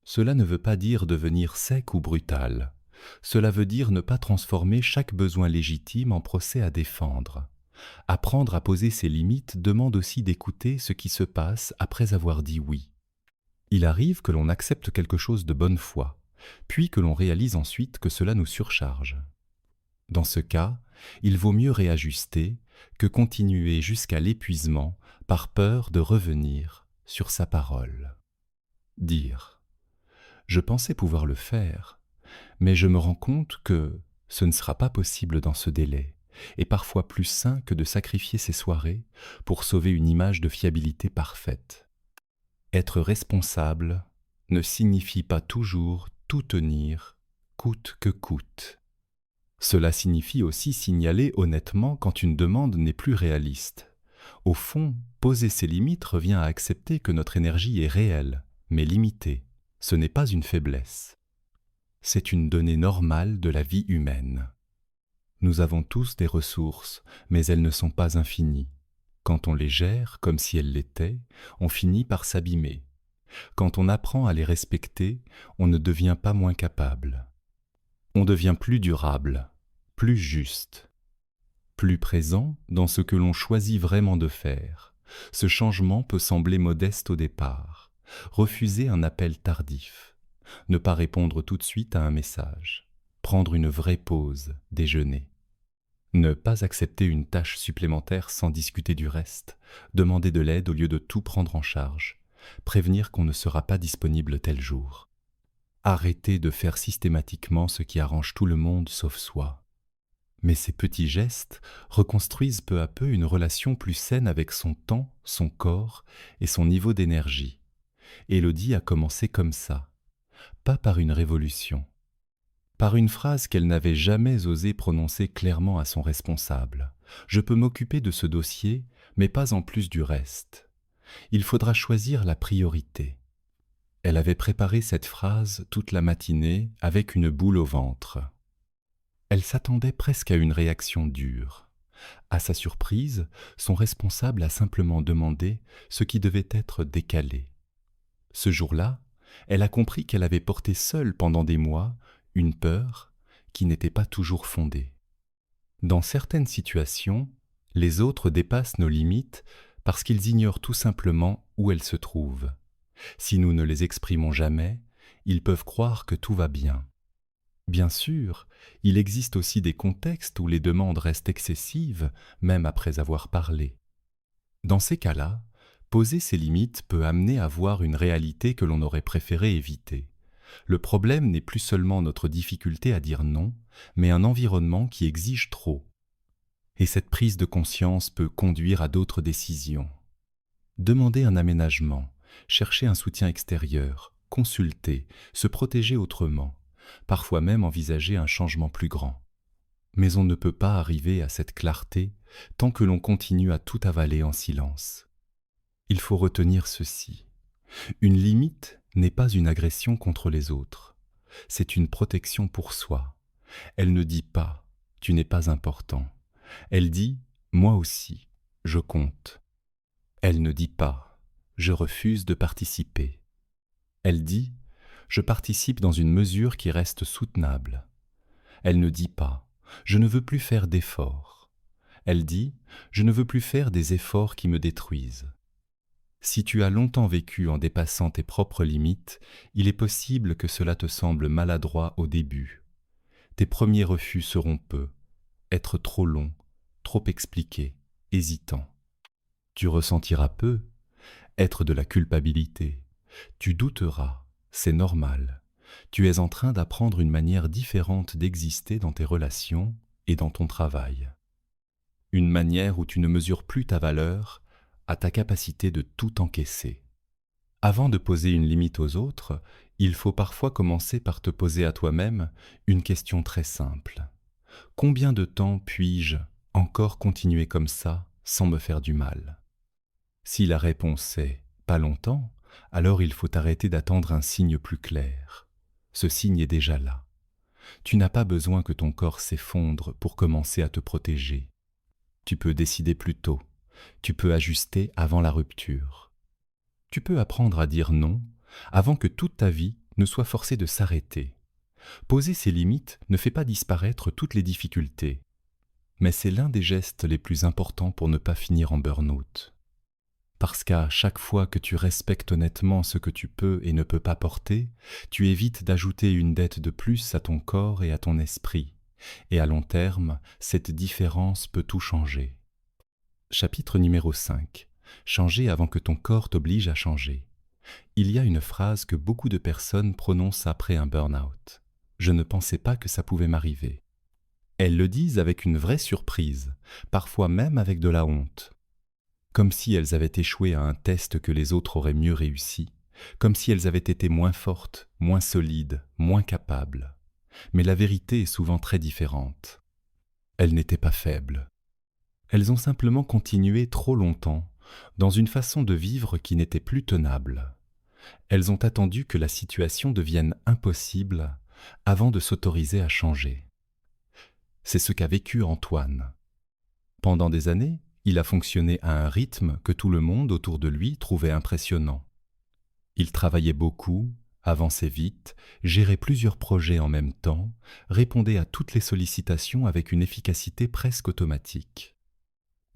Speaker 1: Cela ne veut pas dire devenir sec ou brutal. Cela veut dire ne pas transformer chaque besoin légitime en procès à défendre. Apprendre à poser ses limites demande aussi d'écouter ce qui se passe après avoir dit oui. Il arrive que l'on accepte quelque chose de bonne foi, puis que l'on réalise ensuite que cela nous surcharge. Dans ce cas, il vaut mieux réajuster que continuer jusqu'à l'épuisement par peur de revenir sur sa parole. Dire « Je pensais pouvoir le faire, mais je me rends compte que ce ne sera pas possible dans ce délai, et parfois plus sain que de sacrifier ses soirées pour sauver une image de fiabilité parfaite. » Être responsable ne signifie pas toujours tout tenir, coûte que coûte. Cela signifie aussi signaler honnêtement quand une demande n'est plus réaliste. Au fond, poser ses limites revient à accepter que notre énergie est réelle, mais limitée. Ce n'est pas une faiblesse. C'est une donnée normale de la vie humaine. Nous avons tous des ressources, mais elles ne sont pas infinies. Quand on les gère comme si elles l'étaient, on finit par s'abîmer. Quand on apprend à les respecter, on ne devient pas moins capable. On devient plus durable, plus juste, plus présent dans ce que l'on choisit vraiment de faire. Ce changement peut sembler modeste au départ. Refuser un appel tardif, ne pas répondre tout de suite à un message, prendre une vraie pause, déjeuner. Ne pas accepter une tâche supplémentaire sans discuter du reste, demander de l'aide au lieu de tout prendre en charge, prévenir qu'on ne sera pas disponible tel jour. Arrêter de faire systématiquement ce qui arrange tout le monde sauf soi. Mais ces petits gestes reconstruisent peu à peu une relation plus saine avec son temps, son corps et son niveau d'énergie. Élodie a commencé comme ça, pas par une révolution, par une phrase qu'elle n'avait jamais osé prononcer clairement à son responsable. Je peux m'occuper de ce dossier, mais pas en plus du reste. Il faudra choisir la priorité. Elle avait préparé cette phrase toute la matinée avec une boule au ventre. Elle s'attendait presque à une réaction dure. À sa surprise, son responsable a simplement demandé ce qui devait être décalé. Ce jour-là, elle a compris qu'elle avait porté seule pendant des mois une peur qui n'était pas toujours fondée. Dans certaines situations, les autres dépassent nos limites parce qu'ils ignorent tout simplement où elles se trouvent. Si nous ne les exprimons jamais, ils peuvent croire que tout va bien. Bien sûr, il existe aussi des contextes où les demandes restent excessives, même après avoir parlé. Dans ces cas-là, poser ses limites peut amener à voir une réalité que l'on aurait préféré éviter. Le problème n'est plus seulement notre difficulté à dire non, mais un environnement qui exige trop. Et cette prise de conscience peut conduire à d'autres décisions. Demander un aménagement, chercher un soutien extérieur, consulter, se protéger autrement, parfois même envisager un changement plus grand. Mais on ne peut pas arriver à cette clarté tant que l'on continue à tout avaler en silence. Il faut retenir ceci. Une limite n'est pas une agression contre les autres. C'est une protection pour soi. Elle ne dit pas « tu n'es pas important ». Elle dit « moi aussi, je compte ». Elle ne dit pas « je refuse de participer ». Elle dit « je participe dans une mesure qui reste soutenable ». Elle ne dit pas « je ne veux plus faire d'efforts ». Elle dit « je ne veux plus faire des efforts qui me détruisent ». Si tu as longtemps vécu en dépassant tes propres limites, il est possible que cela te semble maladroit au début. Tes premiers refus seront peu, être trop long, trop expliqué, hésitant. Tu ressentiras peu, être de la culpabilité. Tu douteras, c'est normal. Tu es en train d'apprendre une manière différente d'exister dans tes relations et dans ton travail. Une manière où tu ne mesures plus ta valeur à ta capacité de tout encaisser. Avant de poser une limite aux autres, il faut parfois commencer par te poser à toi-même une question très simple. Combien de temps puis-je encore continuer comme ça sans me faire du mal? Si la réponse est « pas longtemps », alors il faut arrêter d'attendre un signe plus clair. ce signe est déjà là. Tu n'as pas besoin que ton corps s'effondre pour commencer à te protéger. Tu peux décider plus tôt. Tu peux ajuster avant la rupture. Tu peux apprendre à dire non avant que toute ta vie ne soit forcée de s'arrêter. Poser ses limites ne fait pas disparaître toutes les difficultés, mais c'est l'un des gestes les plus importants pour ne pas finir en burn-out. Parce qu'à chaque fois que tu respectes honnêtement ce que tu peux et ne peux pas porter, tu évites d'ajouter une dette de plus à ton corps et à ton esprit. Et à long terme, cette différence peut tout changer. Chapitre numéro 5. Changer avant que ton corps t'oblige à changer. Il y a une phrase que beaucoup de personnes prononcent après un burn-out. Je ne pensais pas que ça pouvait m'arriver. Elles le disent avec une vraie surprise, parfois même avec de la honte. Comme si elles avaient échoué à un test que les autres auraient mieux réussi, comme si elles avaient été moins fortes, moins solides, moins capables. Mais la vérité est souvent très différente. Elles n'étaient pas faibles. Elles ont simplement continué trop longtemps, dans une façon de vivre qui n'était plus tenable. Elles ont attendu que la situation devienne impossible avant de s'autoriser à changer. C'est ce qu'a vécu Antoine. Pendant des années, il a fonctionné à un rythme que tout le monde autour de lui trouvait impressionnant. Il travaillait beaucoup, avançait vite, gérait plusieurs projets en même temps, répondait à toutes les sollicitations avec une efficacité presque automatique.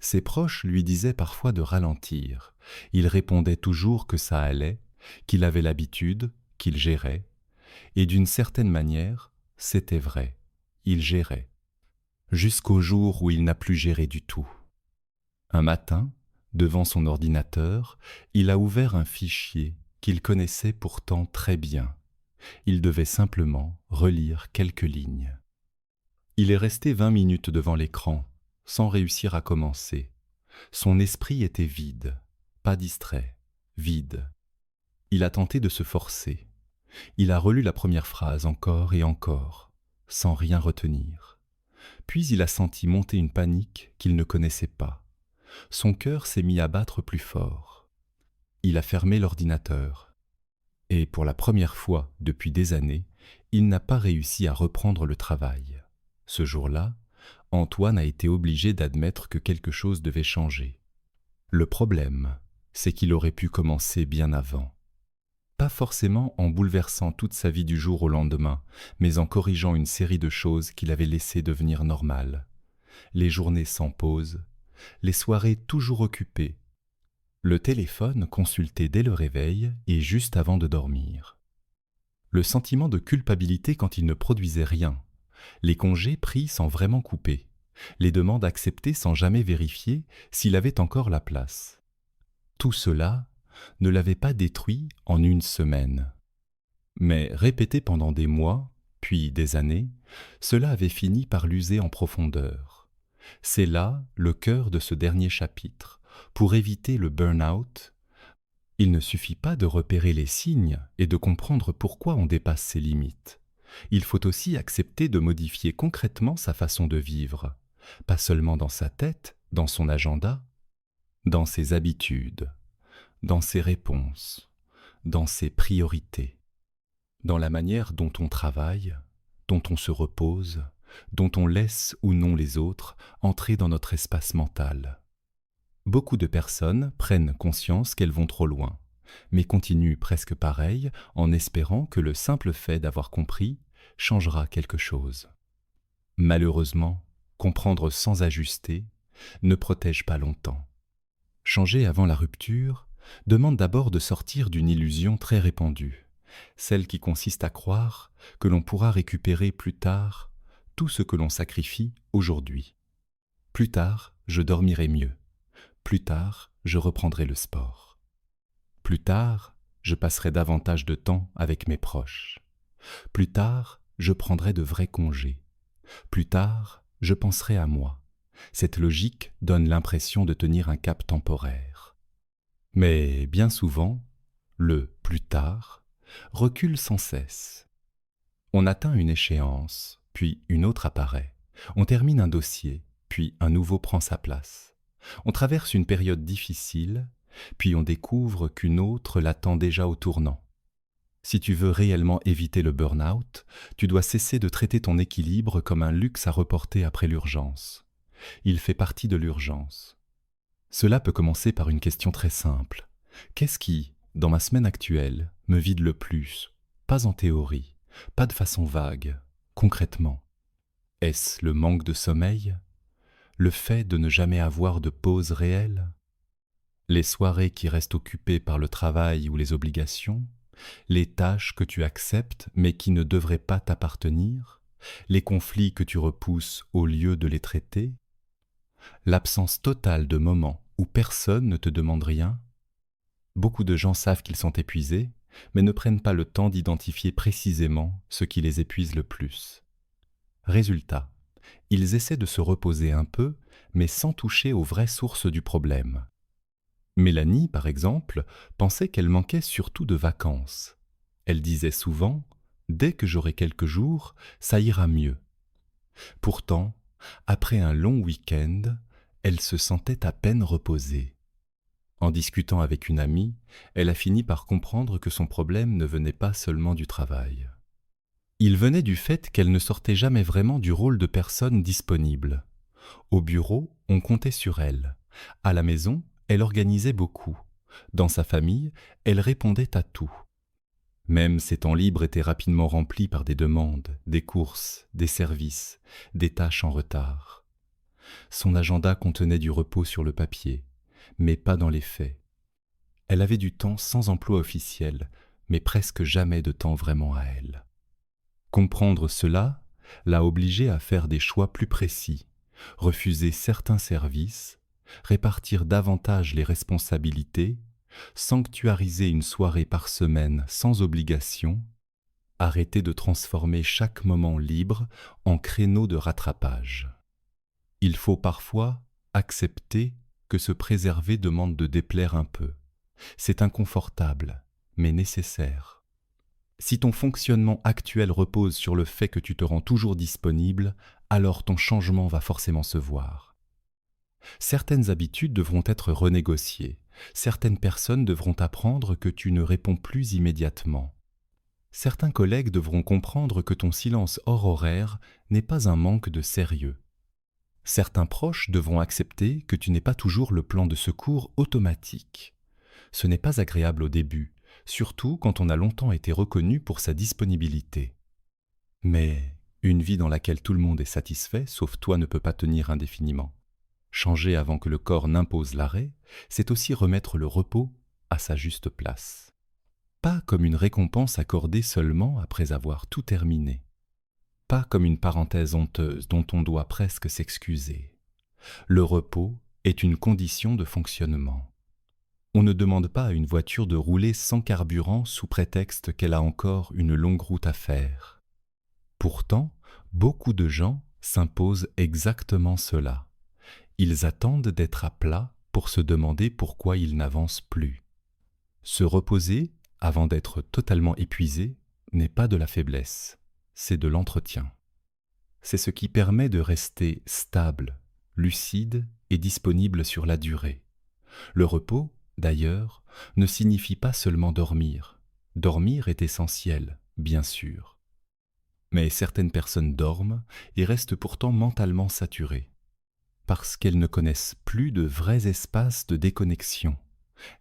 Speaker 1: Ses proches lui disaient parfois de ralentir. Il répondait toujours que ça allait, qu'il avait l'habitude, qu'il gérait. Et d'une certaine manière, c'était vrai. Il gérait. Jusqu'au jour où il n'a plus géré du tout. Un matin, devant son ordinateur, il a ouvert un fichier qu'il connaissait pourtant très bien. Il devait simplement relire quelques lignes. Il est resté 20 minutes devant l'écran, sans réussir à commencer. Son esprit était vide, pas distrait, vide. Il a tenté de se forcer. Il a relu la première phrase encore et encore, sans rien retenir. Puis il a senti monter une panique qu'il ne connaissait pas. Son cœur s'est mis à battre plus fort. Il a fermé l'ordinateur. Et pour la première fois depuis des années, il n'a pas réussi à reprendre le travail. Ce jour-là, Antoine a été obligé d'admettre que quelque chose devait changer. Le problème, c'est qu'il aurait pu commencer bien avant. Pas forcément en bouleversant toute sa vie du jour au lendemain, mais en corrigeant une série de choses qu'il avait laissées devenir normales. Les journées sans pause, les soirées toujours occupées, le téléphone consulté dès le réveil et juste avant de dormir. Le sentiment de culpabilité quand il ne produisait rien, les congés pris sans vraiment couper, les demandes acceptées sans jamais vérifier s'il avait encore la place. Tout cela ne l'avait pas détruit en une semaine. Mais répété pendant des mois, puis des années, cela avait fini par l'user en profondeur. C'est là le cœur de ce dernier chapitre. Pour éviter le burn-out, il ne suffit pas de repérer les signes et de comprendre pourquoi on dépasse ses limites. Il faut aussi accepter de modifier concrètement sa façon de vivre, pas seulement dans sa tête, dans son agenda, dans ses habitudes, dans ses réponses, dans ses priorités, dans la manière dont on travaille, dont on se repose, dont on laisse ou non les autres entrer dans notre espace mental. Beaucoup de personnes prennent conscience qu'elles vont trop loin, mais continuent presque pareil en espérant que le simple fait d'avoir compris changera quelque chose. Malheureusement, comprendre sans ajuster ne protège pas longtemps. Changer avant la rupture demande d'abord de sortir d'une illusion très répandue, celle qui consiste à croire que l'on pourra récupérer plus tard tout ce que l'on sacrifie aujourd'hui. Plus tard, je dormirai mieux. Plus tard, je reprendrai le sport. Plus tard, je passerai davantage de temps avec mes proches. Plus tard, je prendrai de vrais congés. Plus tard, je penserai à moi. Cette logique donne l'impression de tenir un cap temporaire. Mais bien souvent, le « plus tard » recule sans cesse. On atteint une échéance, puis une autre apparaît. On termine un dossier, puis un nouveau prend sa place. On traverse une période difficile, puis on découvre qu'une autre l'attend déjà au tournant. Si tu veux réellement éviter le burn-out, tu dois cesser de traiter ton équilibre comme un luxe à reporter après l'urgence. Il fait partie de l'urgence. Cela peut commencer par une question très simple. Qu'est-ce qui, dans ma semaine actuelle, me vide le plus? Pas en théorie, pas de façon vague, concrètement. Est-ce le manque de sommeil? Le fait de ne jamais avoir de pause réelle? Les soirées qui restent occupées par le travail ou les obligations? Les tâches que tu acceptes mais qui ne devraient pas t'appartenir? Les conflits que tu repousses au lieu de les traiter? L'absence totale de moments où personne ne te demande rien? Beaucoup de gens savent qu'ils sont épuisés, mais ne prennent pas le temps d'identifier précisément ce qui les épuise le plus. Résultat, ils essaient de se reposer un peu, mais sans toucher aux vraies sources du problème. Mélanie, par exemple, pensait qu'elle manquait surtout de vacances. Elle disait souvent « Dès que j'aurai quelques jours, ça ira mieux ». Pourtant, après un long week-end, elle se sentait à peine reposée. En discutant avec une amie, elle a fini par comprendre que son problème ne venait pas seulement du travail. Il venait du fait qu'elle ne sortait jamais vraiment du rôle de personne disponible. Au bureau, on comptait sur elle. À la maison, elle organisait beaucoup. Dans sa famille, elle répondait à tout. Même ses temps libres étaient rapidement remplis par des demandes, des courses, des services, des tâches en retard. Son agenda contenait du repos sur le papier, mais pas dans les faits. Elle avait du temps sans emploi officiel, mais presque jamais de temps vraiment à elle. Comprendre cela l'a obligée à faire des choix plus précis, refuser certains services, répartir davantage les responsabilités, sanctuariser une soirée par semaine sans obligation, arrêter de transformer chaque moment libre en créneau de rattrapage. Il faut parfois accepter que se préserver demande de déplaire un peu. C'est inconfortable, mais nécessaire. Si ton fonctionnement actuel repose sur le fait que tu te rends toujours disponible, alors ton changement va forcément se voir. Certaines habitudes devront être renégociées. Certaines personnes devront apprendre que tu ne réponds plus immédiatement. Certains collègues devront comprendre que ton silence hors horaire n'est pas un manque de sérieux. Certains proches devront accepter que tu n'es pas toujours le plan de secours automatique. Ce n'est pas agréable au début, surtout quand on a longtemps été reconnu pour sa disponibilité. Mais une vie dans laquelle tout le monde est satisfait, sauf toi, ne peut pas tenir indéfiniment. Changer avant que le corps n'impose l'arrêt, c'est aussi remettre le repos à sa juste place. Pas comme une récompense accordée seulement après avoir tout terminé. Pas comme une parenthèse honteuse dont on doit presque s'excuser. Le repos est une condition de fonctionnement. On ne demande pas à une voiture de rouler sans carburant sous prétexte qu'elle a encore une longue route à faire. Pourtant, beaucoup de gens s'imposent exactement cela. Ils attendent d'être à plat pour se demander pourquoi ils n'avancent plus. Se reposer avant d'être totalement épuisé n'est pas de la faiblesse, c'est de l'entretien. C'est ce qui permet de rester stable, lucide et disponible sur la durée. Le repos, d'ailleurs, ne signifie pas seulement dormir. Dormir est essentiel, bien sûr. Mais certaines personnes dorment et restent pourtant mentalement saturées, parce qu'elles ne connaissent plus de vrais espaces de déconnexion.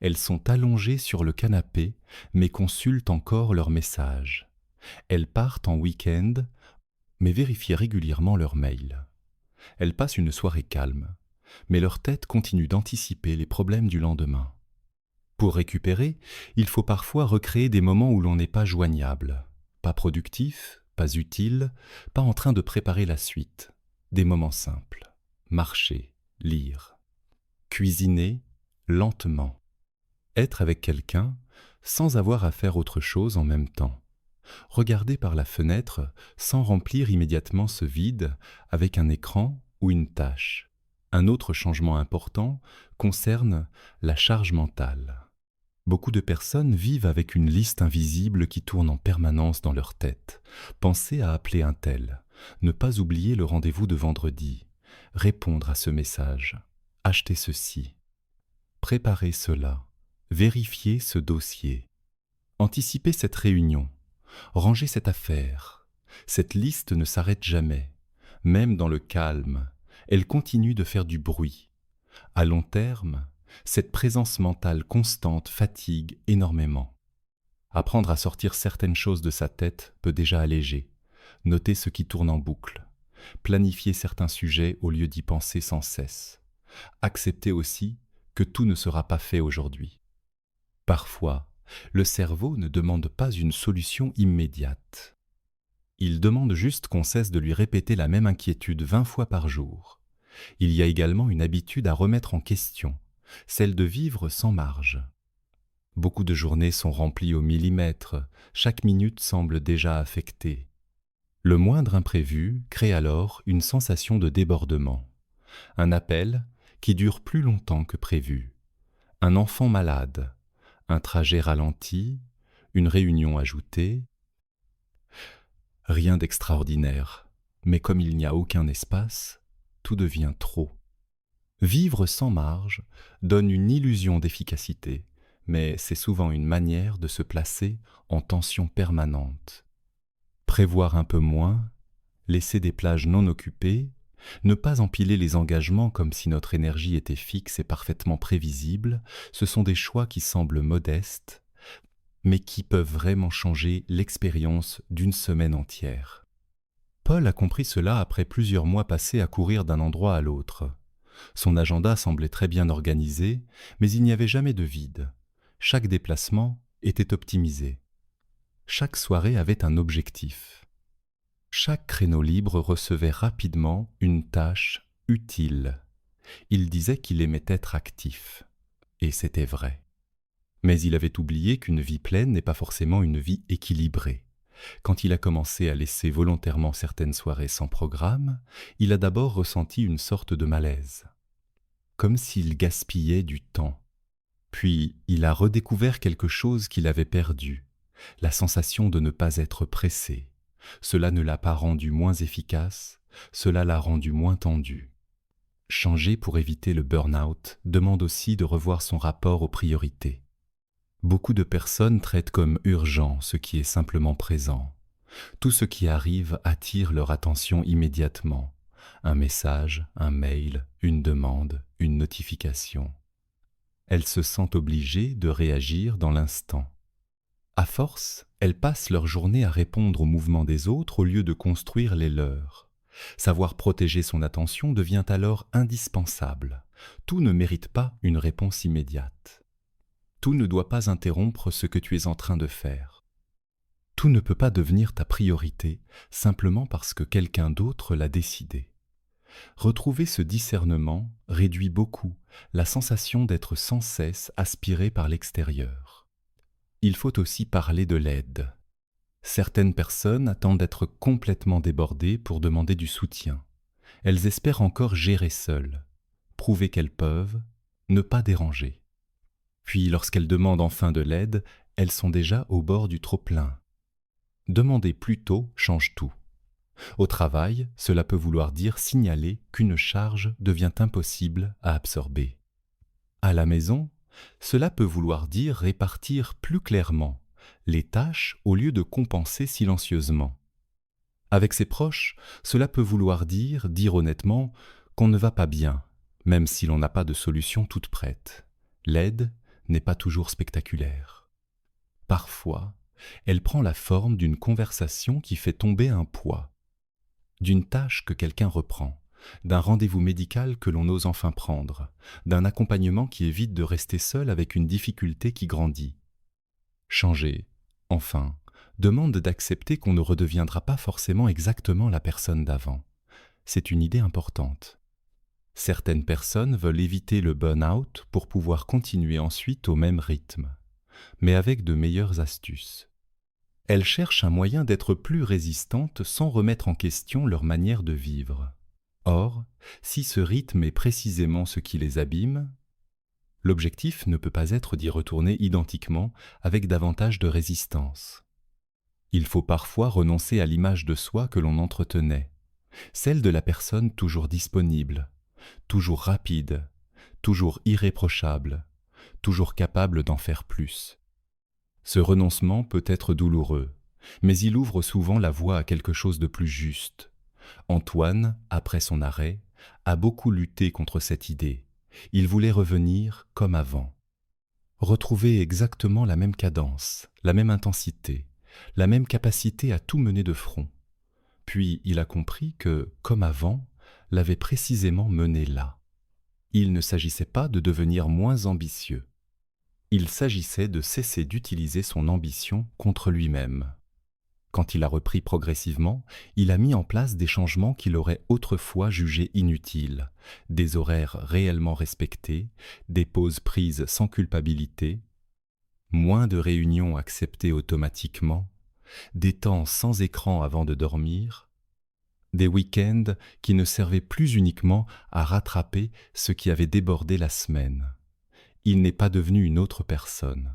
Speaker 1: Elles sont allongées sur le canapé, mais consultent encore leurs messages. Elles partent en week-end, mais vérifient régulièrement leurs mails. Elles passent une soirée calme, mais leur tête continue d'anticiper les problèmes du lendemain. Pour récupérer, il faut parfois recréer des moments où l'on n'est pas joignable, pas productif, pas utile, pas en train de préparer la suite. Des moments simples. Marcher, lire. Cuisiner lentement. Être avec quelqu'un sans avoir à faire autre chose en même temps. Regarder par la fenêtre sans remplir immédiatement ce vide avec un écran ou une tâche. Un autre changement important concerne la charge mentale. Beaucoup de personnes vivent avec une liste invisible qui tourne en permanence dans leur tête. Pensez à appeler un tel, ne pas oublier le rendez-vous de vendredi, répondre à ce message, acheter ceci, préparer cela, vérifier ce dossier. Anticipez cette réunion, rangez cette affaire. Cette liste ne s'arrête jamais. Même dans le calme, elle continue de faire du bruit. À long terme, cette présence mentale constante fatigue énormément. Apprendre à sortir certaines choses de sa tête peut déjà alléger. Noter ce qui tourne en boucle. Planifier certains sujets au lieu d'y penser sans cesse. Accepter aussi que tout ne sera pas fait aujourd'hui. Parfois, le cerveau ne demande pas une solution immédiate. Il demande juste qu'on cesse de lui répéter la même inquiétude 20 fois par jour. Il y a également une habitude à remettre en question, celle de vivre sans marge. Beaucoup de journées sont remplies au millimètre, chaque minute semble déjà affectée. Le moindre imprévu crée alors une sensation de débordement. Un appel qui dure plus longtemps que prévu. Un enfant malade, un trajet ralenti, une réunion ajoutée. Rien d'extraordinaire, mais comme il n'y a aucun espace, tout devient trop. Vivre sans marge donne une illusion d'efficacité, mais c'est souvent une manière de se placer en tension permanente. Prévoir un peu moins, laisser des plages non occupées, ne pas empiler les engagements comme si notre énergie était fixe et parfaitement prévisible, ce sont des choix qui semblent modestes, mais qui peuvent vraiment changer l'expérience d'une semaine entière. Paul a compris cela après plusieurs mois passés à courir d'un endroit à l'autre. Son agenda semblait très bien organisé, mais il n'y avait jamais de vide. Chaque déplacement était optimisé. Chaque soirée avait un objectif. Chaque créneau libre recevait rapidement une tâche utile. Il disait qu'il aimait être actif. Et c'était vrai. Mais il avait oublié qu'une vie pleine n'est pas forcément une vie équilibrée. Quand il a commencé à laisser volontairement certaines soirées sans programme, il a d'abord ressenti une sorte de malaise. Comme s'il gaspillait du temps. Puis il a redécouvert quelque chose qu'il avait perdu, la sensation de ne pas être pressé. Cela ne l'a pas rendu moins efficace, cela l'a rendu moins tendu. Changer pour éviter le burn-out demande aussi de revoir son rapport aux priorités. Beaucoup de personnes traitent comme urgent ce qui est simplement présent. Tout ce qui arrive attire leur attention immédiatement. Un message, un mail, une demande, une notification. Elles se sentent obligées de réagir dans l'instant. À force, elles passent leur journée à répondre aux mouvements des autres au lieu de construire les leurs. Savoir protéger son attention devient alors indispensable. Tout ne mérite pas une réponse immédiate. Tout ne doit pas interrompre ce que tu es en train de faire. Tout ne peut pas devenir ta priorité simplement parce que quelqu'un d'autre l'a décidé. Retrouver ce discernement réduit beaucoup la sensation d'être sans cesse aspiré par l'extérieur. Il faut aussi parler de l'aide. Certaines personnes attendent d'être complètement débordées pour demander du soutien. Elles espèrent encore gérer seules, prouver qu'elles peuvent, ne pas déranger. Puis lorsqu'elles demandent enfin de l'aide, elles sont déjà au bord du trop-plein. Demander plus tôt change tout. Au travail, cela peut vouloir dire signaler qu'une charge devient impossible à absorber. À la maison, cela peut vouloir dire répartir plus clairement les tâches au lieu de compenser silencieusement. Avec ses proches, cela peut vouloir dire honnêtement qu'on ne va pas bien, même si l'on n'a pas de solution toute prête. L'aide n'est pas toujours spectaculaire. Parfois, elle prend la forme d'une conversation qui fait tomber un poids, d'une tâche que quelqu'un reprend, d'un rendez-vous médical que l'on ose enfin prendre, d'un accompagnement qui évite de rester seul avec une difficulté qui grandit. Changer, enfin, demande d'accepter qu'on ne redeviendra pas forcément exactement la personne d'avant. C'est une idée importante. Certaines personnes veulent éviter le burn-out pour pouvoir continuer ensuite au même rythme, mais avec de meilleures astuces. Elles cherchent un moyen d'être plus résistantes sans remettre en question leur manière de vivre. Or, si ce rythme est précisément ce qui les abîme, l'objectif ne peut pas être d'y retourner identiquement avec davantage de résistance. Il faut parfois renoncer à l'image de soi que l'on entretenait, celle de la personne toujours disponible, toujours rapide, toujours irréprochable, toujours capable d'en faire plus. Ce renoncement peut être douloureux, mais il ouvre souvent la voie à quelque chose de plus juste. Antoine, après son arrêt, a beaucoup lutté contre cette idée. Il voulait revenir comme avant. Retrouver exactement la même cadence, la même intensité, la même capacité à tout mener de front. Puis il a compris que, comme avant, l'avait précisément mené là. Il ne s'agissait pas de devenir moins ambitieux. Il s'agissait de cesser d'utiliser son ambition contre lui-même. Quand il a repris progressivement, il a mis en place des changements qu'il aurait autrefois jugés inutiles, des horaires réellement respectés, des pauses prises sans culpabilité, moins de réunions acceptées automatiquement, des temps sans écran avant de dormir, des week-ends qui ne servaient plus uniquement à rattraper ce qui avait débordé la semaine. Il n'est pas devenu une autre personne.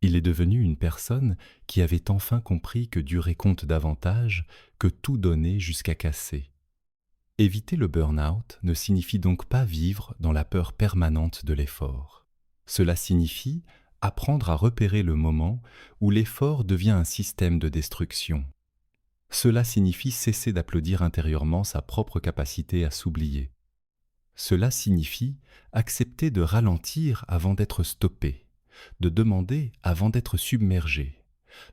Speaker 1: Il est devenu une personne qui avait enfin compris que durer compte davantage que tout donner jusqu'à casser. Éviter le burn-out ne signifie donc pas vivre dans la peur permanente de l'effort. Cela signifie apprendre à repérer le moment où l'effort devient un système de destruction. Cela signifie cesser d'applaudir intérieurement sa propre capacité à s'oublier. Cela signifie accepter de ralentir avant d'être stoppé, de demander avant d'être submergé,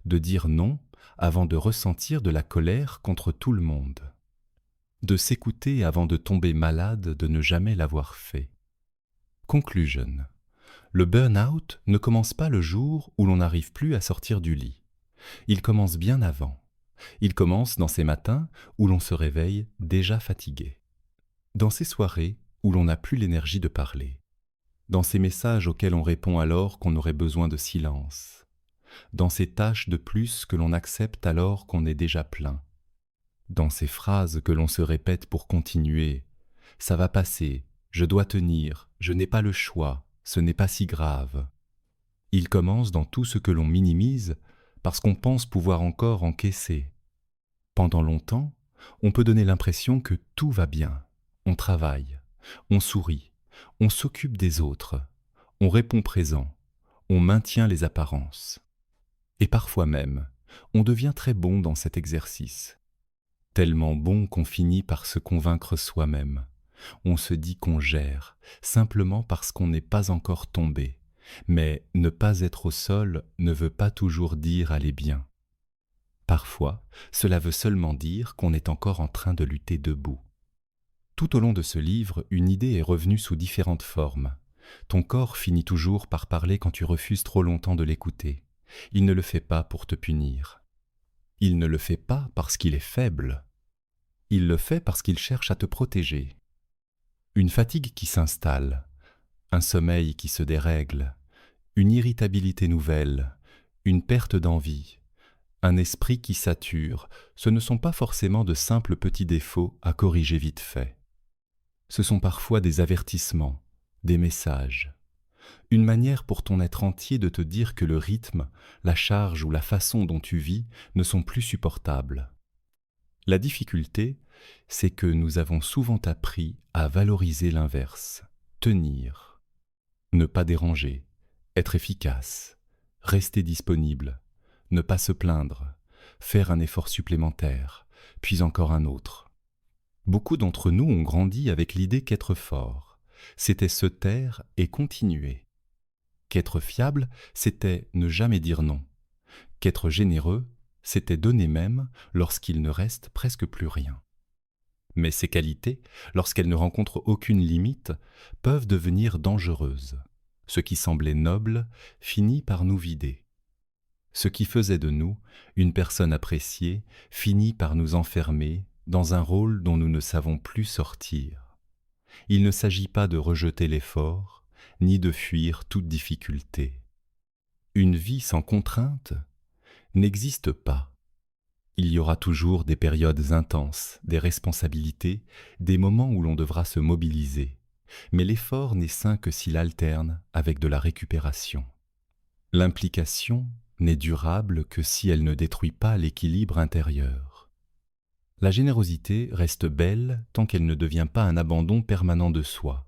Speaker 1: de dire non avant de ressentir de la colère contre tout le monde, de s'écouter avant de tomber malade de ne jamais l'avoir fait. Conclusion. Le burn-out ne commence pas le jour où l'on n'arrive plus à sortir du lit. Il commence bien avant. Il commence dans ces matins où l'on se réveille déjà fatigué. Dans ces soirées où l'on n'a plus l'énergie de parler. Dans ces messages auxquels on répond alors qu'on aurait besoin de silence. Dans ces tâches de plus que l'on accepte alors qu'on est déjà plein. Dans ces phrases que l'on se répète pour continuer. Ça va passer, je dois tenir, je n'ai pas le choix, ce n'est pas si grave. Il commence dans tout ce que l'on minimise parce qu'on pense pouvoir encore encaisser. Pendant longtemps, on peut donner l'impression que tout va bien. On travaille, on sourit, on s'occupe des autres, on répond présent, on maintient les apparences. Et parfois même, on devient très bon dans cet exercice. Tellement bon qu'on finit par se convaincre soi-même. On se dit qu'on gère, simplement parce qu'on n'est pas encore tombé. Mais ne pas être au sol ne veut pas toujours dire aller bien. Parfois, cela veut seulement dire qu'on est encore en train de lutter debout. Tout au long de ce livre, une idée est revenue sous différentes formes. Ton corps finit toujours par parler quand tu refuses trop longtemps de l'écouter. Il ne le fait pas pour te punir. Il ne le fait pas parce qu'il est faible. Il le fait parce qu'il cherche à te protéger. Une fatigue qui s'installe, un sommeil qui se dérègle, une irritabilité nouvelle, une perte d'envie, un esprit qui sature, ce ne sont pas forcément de simples petits défauts à corriger vite fait. Ce sont parfois des avertissements, des messages, une manière pour ton être entier de te dire que le rythme, la charge ou la façon dont tu vis ne sont plus supportables. La difficulté, c'est que nous avons souvent appris à valoriser l'inverse, tenir, ne pas déranger, être efficace, rester disponible, ne pas se plaindre, faire un effort supplémentaire, puis encore un autre. Beaucoup d'entre nous ont grandi avec l'idée qu'être fort, c'était se taire et continuer. Qu'être fiable, c'était ne jamais dire non. Qu'être généreux, c'était donner même lorsqu'il ne reste presque plus rien. Mais ces qualités, lorsqu'elles ne rencontrent aucune limite, peuvent devenir dangereuses. Ce qui semblait noble finit par nous vider. Ce qui faisait de nous une personne appréciée finit par nous enfermer dans un rôle dont nous ne savons plus sortir. Il ne s'agit pas de rejeter l'effort, ni de fuir toute difficulté. Une vie sans contrainte n'existe pas. Il y aura toujours des périodes intenses, des responsabilités, des moments où l'on devra se mobiliser. Mais l'effort n'est sain que s'il alterne avec de la récupération. L'implication n'est durable que si elle ne détruit pas l'équilibre intérieur. La générosité reste belle tant qu'elle ne devient pas un abandon permanent de soi.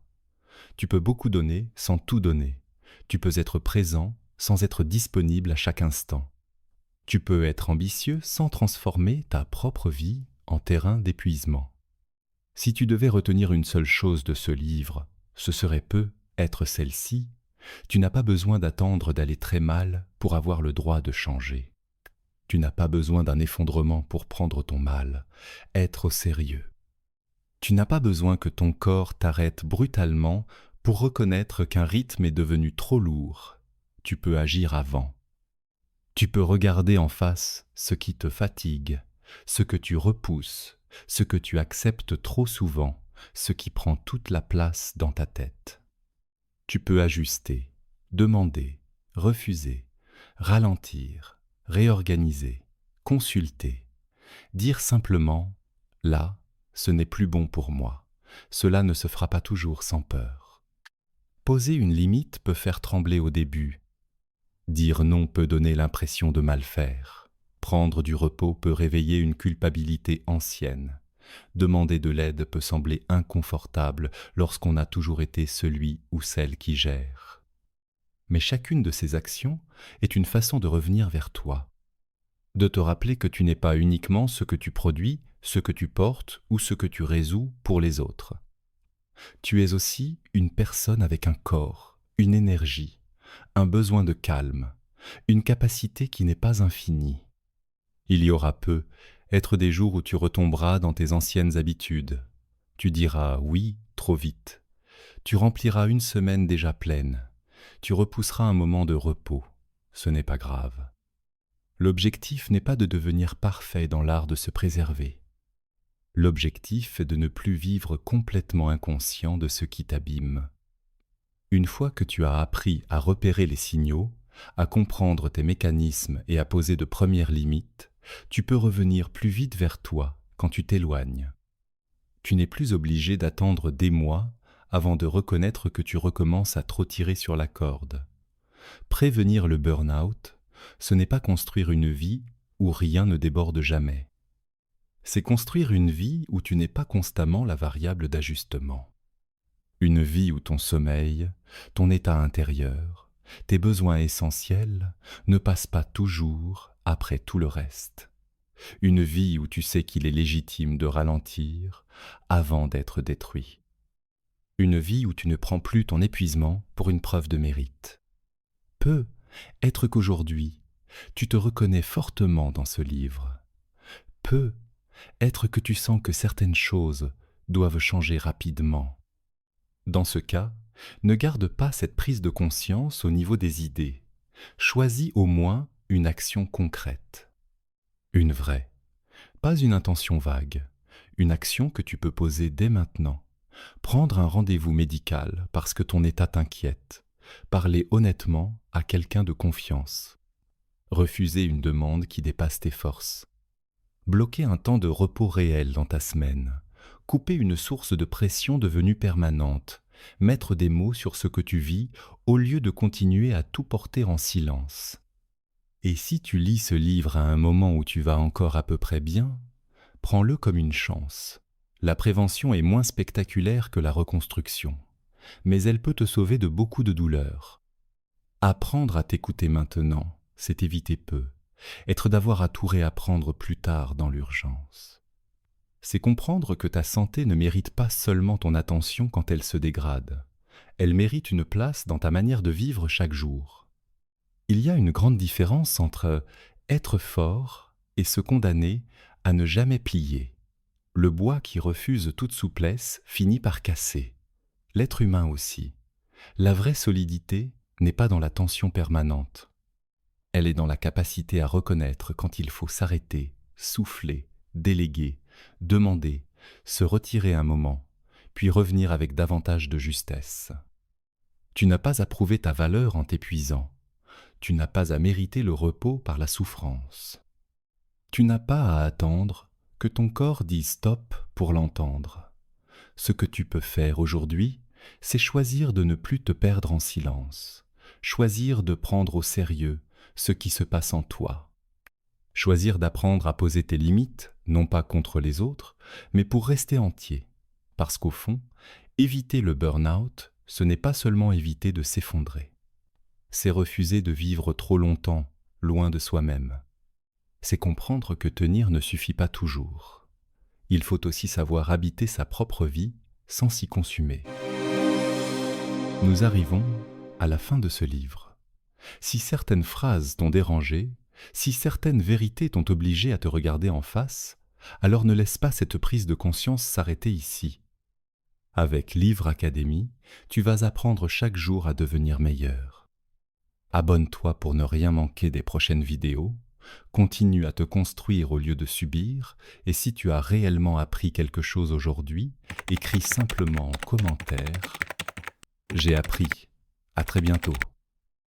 Speaker 1: Tu peux beaucoup donner sans tout donner. Tu peux être présent sans être disponible à chaque instant. Tu peux être ambitieux sans transformer ta propre vie en terrain d'épuisement. Si tu devais retenir une seule chose de ce livre, ce serait être celle-ci. Tu n'as pas besoin d'attendre d'aller très mal pour avoir le droit de changer. Tu n'as pas besoin d'un effondrement pour prendre ton mal, être au sérieux. Tu n'as pas besoin que ton corps t'arrête brutalement pour reconnaître qu'un rythme est devenu trop lourd. Tu peux agir avant. Tu peux regarder en face ce qui te fatigue, ce que tu repousses, ce que tu acceptes trop souvent, ce qui prend toute la place dans ta tête. Tu peux ajuster, demander, refuser, ralentir, réorganiser, consulter, dire simplement « là, ce n'est plus bon pour moi, cela ne se fera pas toujours sans peur ». Poser une limite peut faire trembler au début. Dire non peut donner l'impression de mal faire. Prendre du repos peut réveiller une culpabilité ancienne. Demander de l'aide peut sembler inconfortable lorsqu'on a toujours été celui ou celle qui gère. Mais chacune de ces actions est une façon de revenir vers toi, de te rappeler que tu n'es pas uniquement ce que tu produis, ce que tu portes ou ce que tu résous pour les autres. Tu es aussi une personne avec un corps, une énergie, un besoin de calme, une capacité qui n'est pas infinie. Il y aura être des jours où tu retomberas dans tes anciennes habitudes. Tu diras oui trop vite. Tu rempliras une semaine déjà pleine. Tu repousseras un moment de repos. Ce n'est pas grave. L'objectif n'est pas de devenir parfait dans l'art de se préserver. L'objectif est de ne plus vivre complètement inconscient de ce qui t'abîme. Une fois que tu as appris à repérer les signaux, à comprendre tes mécanismes et à poser de premières limites, tu peux revenir plus vite vers toi quand tu t'éloignes. Tu n'es plus obligé d'attendre des mois avant de reconnaître que tu recommences à trop tirer sur la corde. Prévenir le burn-out, ce n'est pas construire une vie où rien ne déborde jamais. C'est construire une vie où tu n'es pas constamment la variable d'ajustement. Une vie où ton sommeil, ton état intérieur, tes besoins essentiels ne passent pas toujours après tout le reste. Une vie où tu sais qu'il est légitime de ralentir avant d'être détruit. Une vie où tu ne prends plus ton épuisement pour une preuve de mérite. Être qu'aujourd'hui, tu te reconnais fortement dans ce livre. Être que tu sens que certaines choses doivent changer rapidement. Dans ce cas, ne garde pas cette prise de conscience au niveau des idées. Choisis au moins une action concrète. Une vraie, pas une intention vague. Une action que tu peux poser dès maintenant. Prendre un rendez-vous médical parce que ton état t'inquiète. Parler honnêtement à quelqu'un de confiance. Refuser une demande qui dépasse tes forces. Bloquer un temps de repos réel dans ta semaine. Couper une source de pression devenue permanente. Mettre des mots sur ce que tu vis au lieu de continuer à tout porter en silence. Et si tu lis ce livre à un moment où tu vas encore à peu près bien, prends-le comme une chance. La prévention est moins spectaculaire que la reconstruction, mais elle peut te sauver de beaucoup de douleurs. Apprendre à t'écouter maintenant, c'est éviter être d'avoir à tout réapprendre plus tard dans l'urgence. C'est comprendre que ta santé ne mérite pas seulement ton attention quand elle se dégrade. Elle mérite une place dans ta manière de vivre chaque jour. Il y a une grande différence entre être fort et se condamner à ne jamais plier. Le bois qui refuse toute souplesse finit par casser. L'être humain aussi. La vraie solidité n'est pas dans la tension permanente. Elle est dans la capacité à reconnaître quand il faut s'arrêter, souffler, déléguer, demander, se retirer un moment, puis revenir avec davantage de justesse. Tu n'as pas à prouver ta valeur en t'épuisant. Tu n'as pas à mériter le repos par la souffrance. Tu n'as pas à attendre que ton corps dise stop pour l'entendre. Ce que tu peux faire aujourd'hui, c'est choisir de ne plus te perdre en silence, choisir de prendre au sérieux ce qui se passe en toi. Choisir d'apprendre à poser tes limites, non pas contre les autres, mais pour rester entier. Parce qu'au fond, éviter le burn-out, ce n'est pas seulement éviter de s'effondrer. C'est refuser de vivre trop longtemps, loin de soi-même. C'est comprendre que tenir ne suffit pas toujours. Il faut aussi savoir habiter sa propre vie sans s'y consumer. Nous arrivons à la fin de ce livre. Si certaines phrases t'ont dérangé, si certaines vérités t'ont obligé à te regarder en face, alors ne laisse pas cette prise de conscience s'arrêter ici. Avec Livre Académie, tu vas apprendre chaque jour à devenir meilleur. Abonne-toi pour ne rien manquer des prochaines vidéos, continue à te construire au lieu de subir, et si tu as réellement appris quelque chose aujourd'hui, écris simplement en commentaire « J'ai appris ». À très bientôt.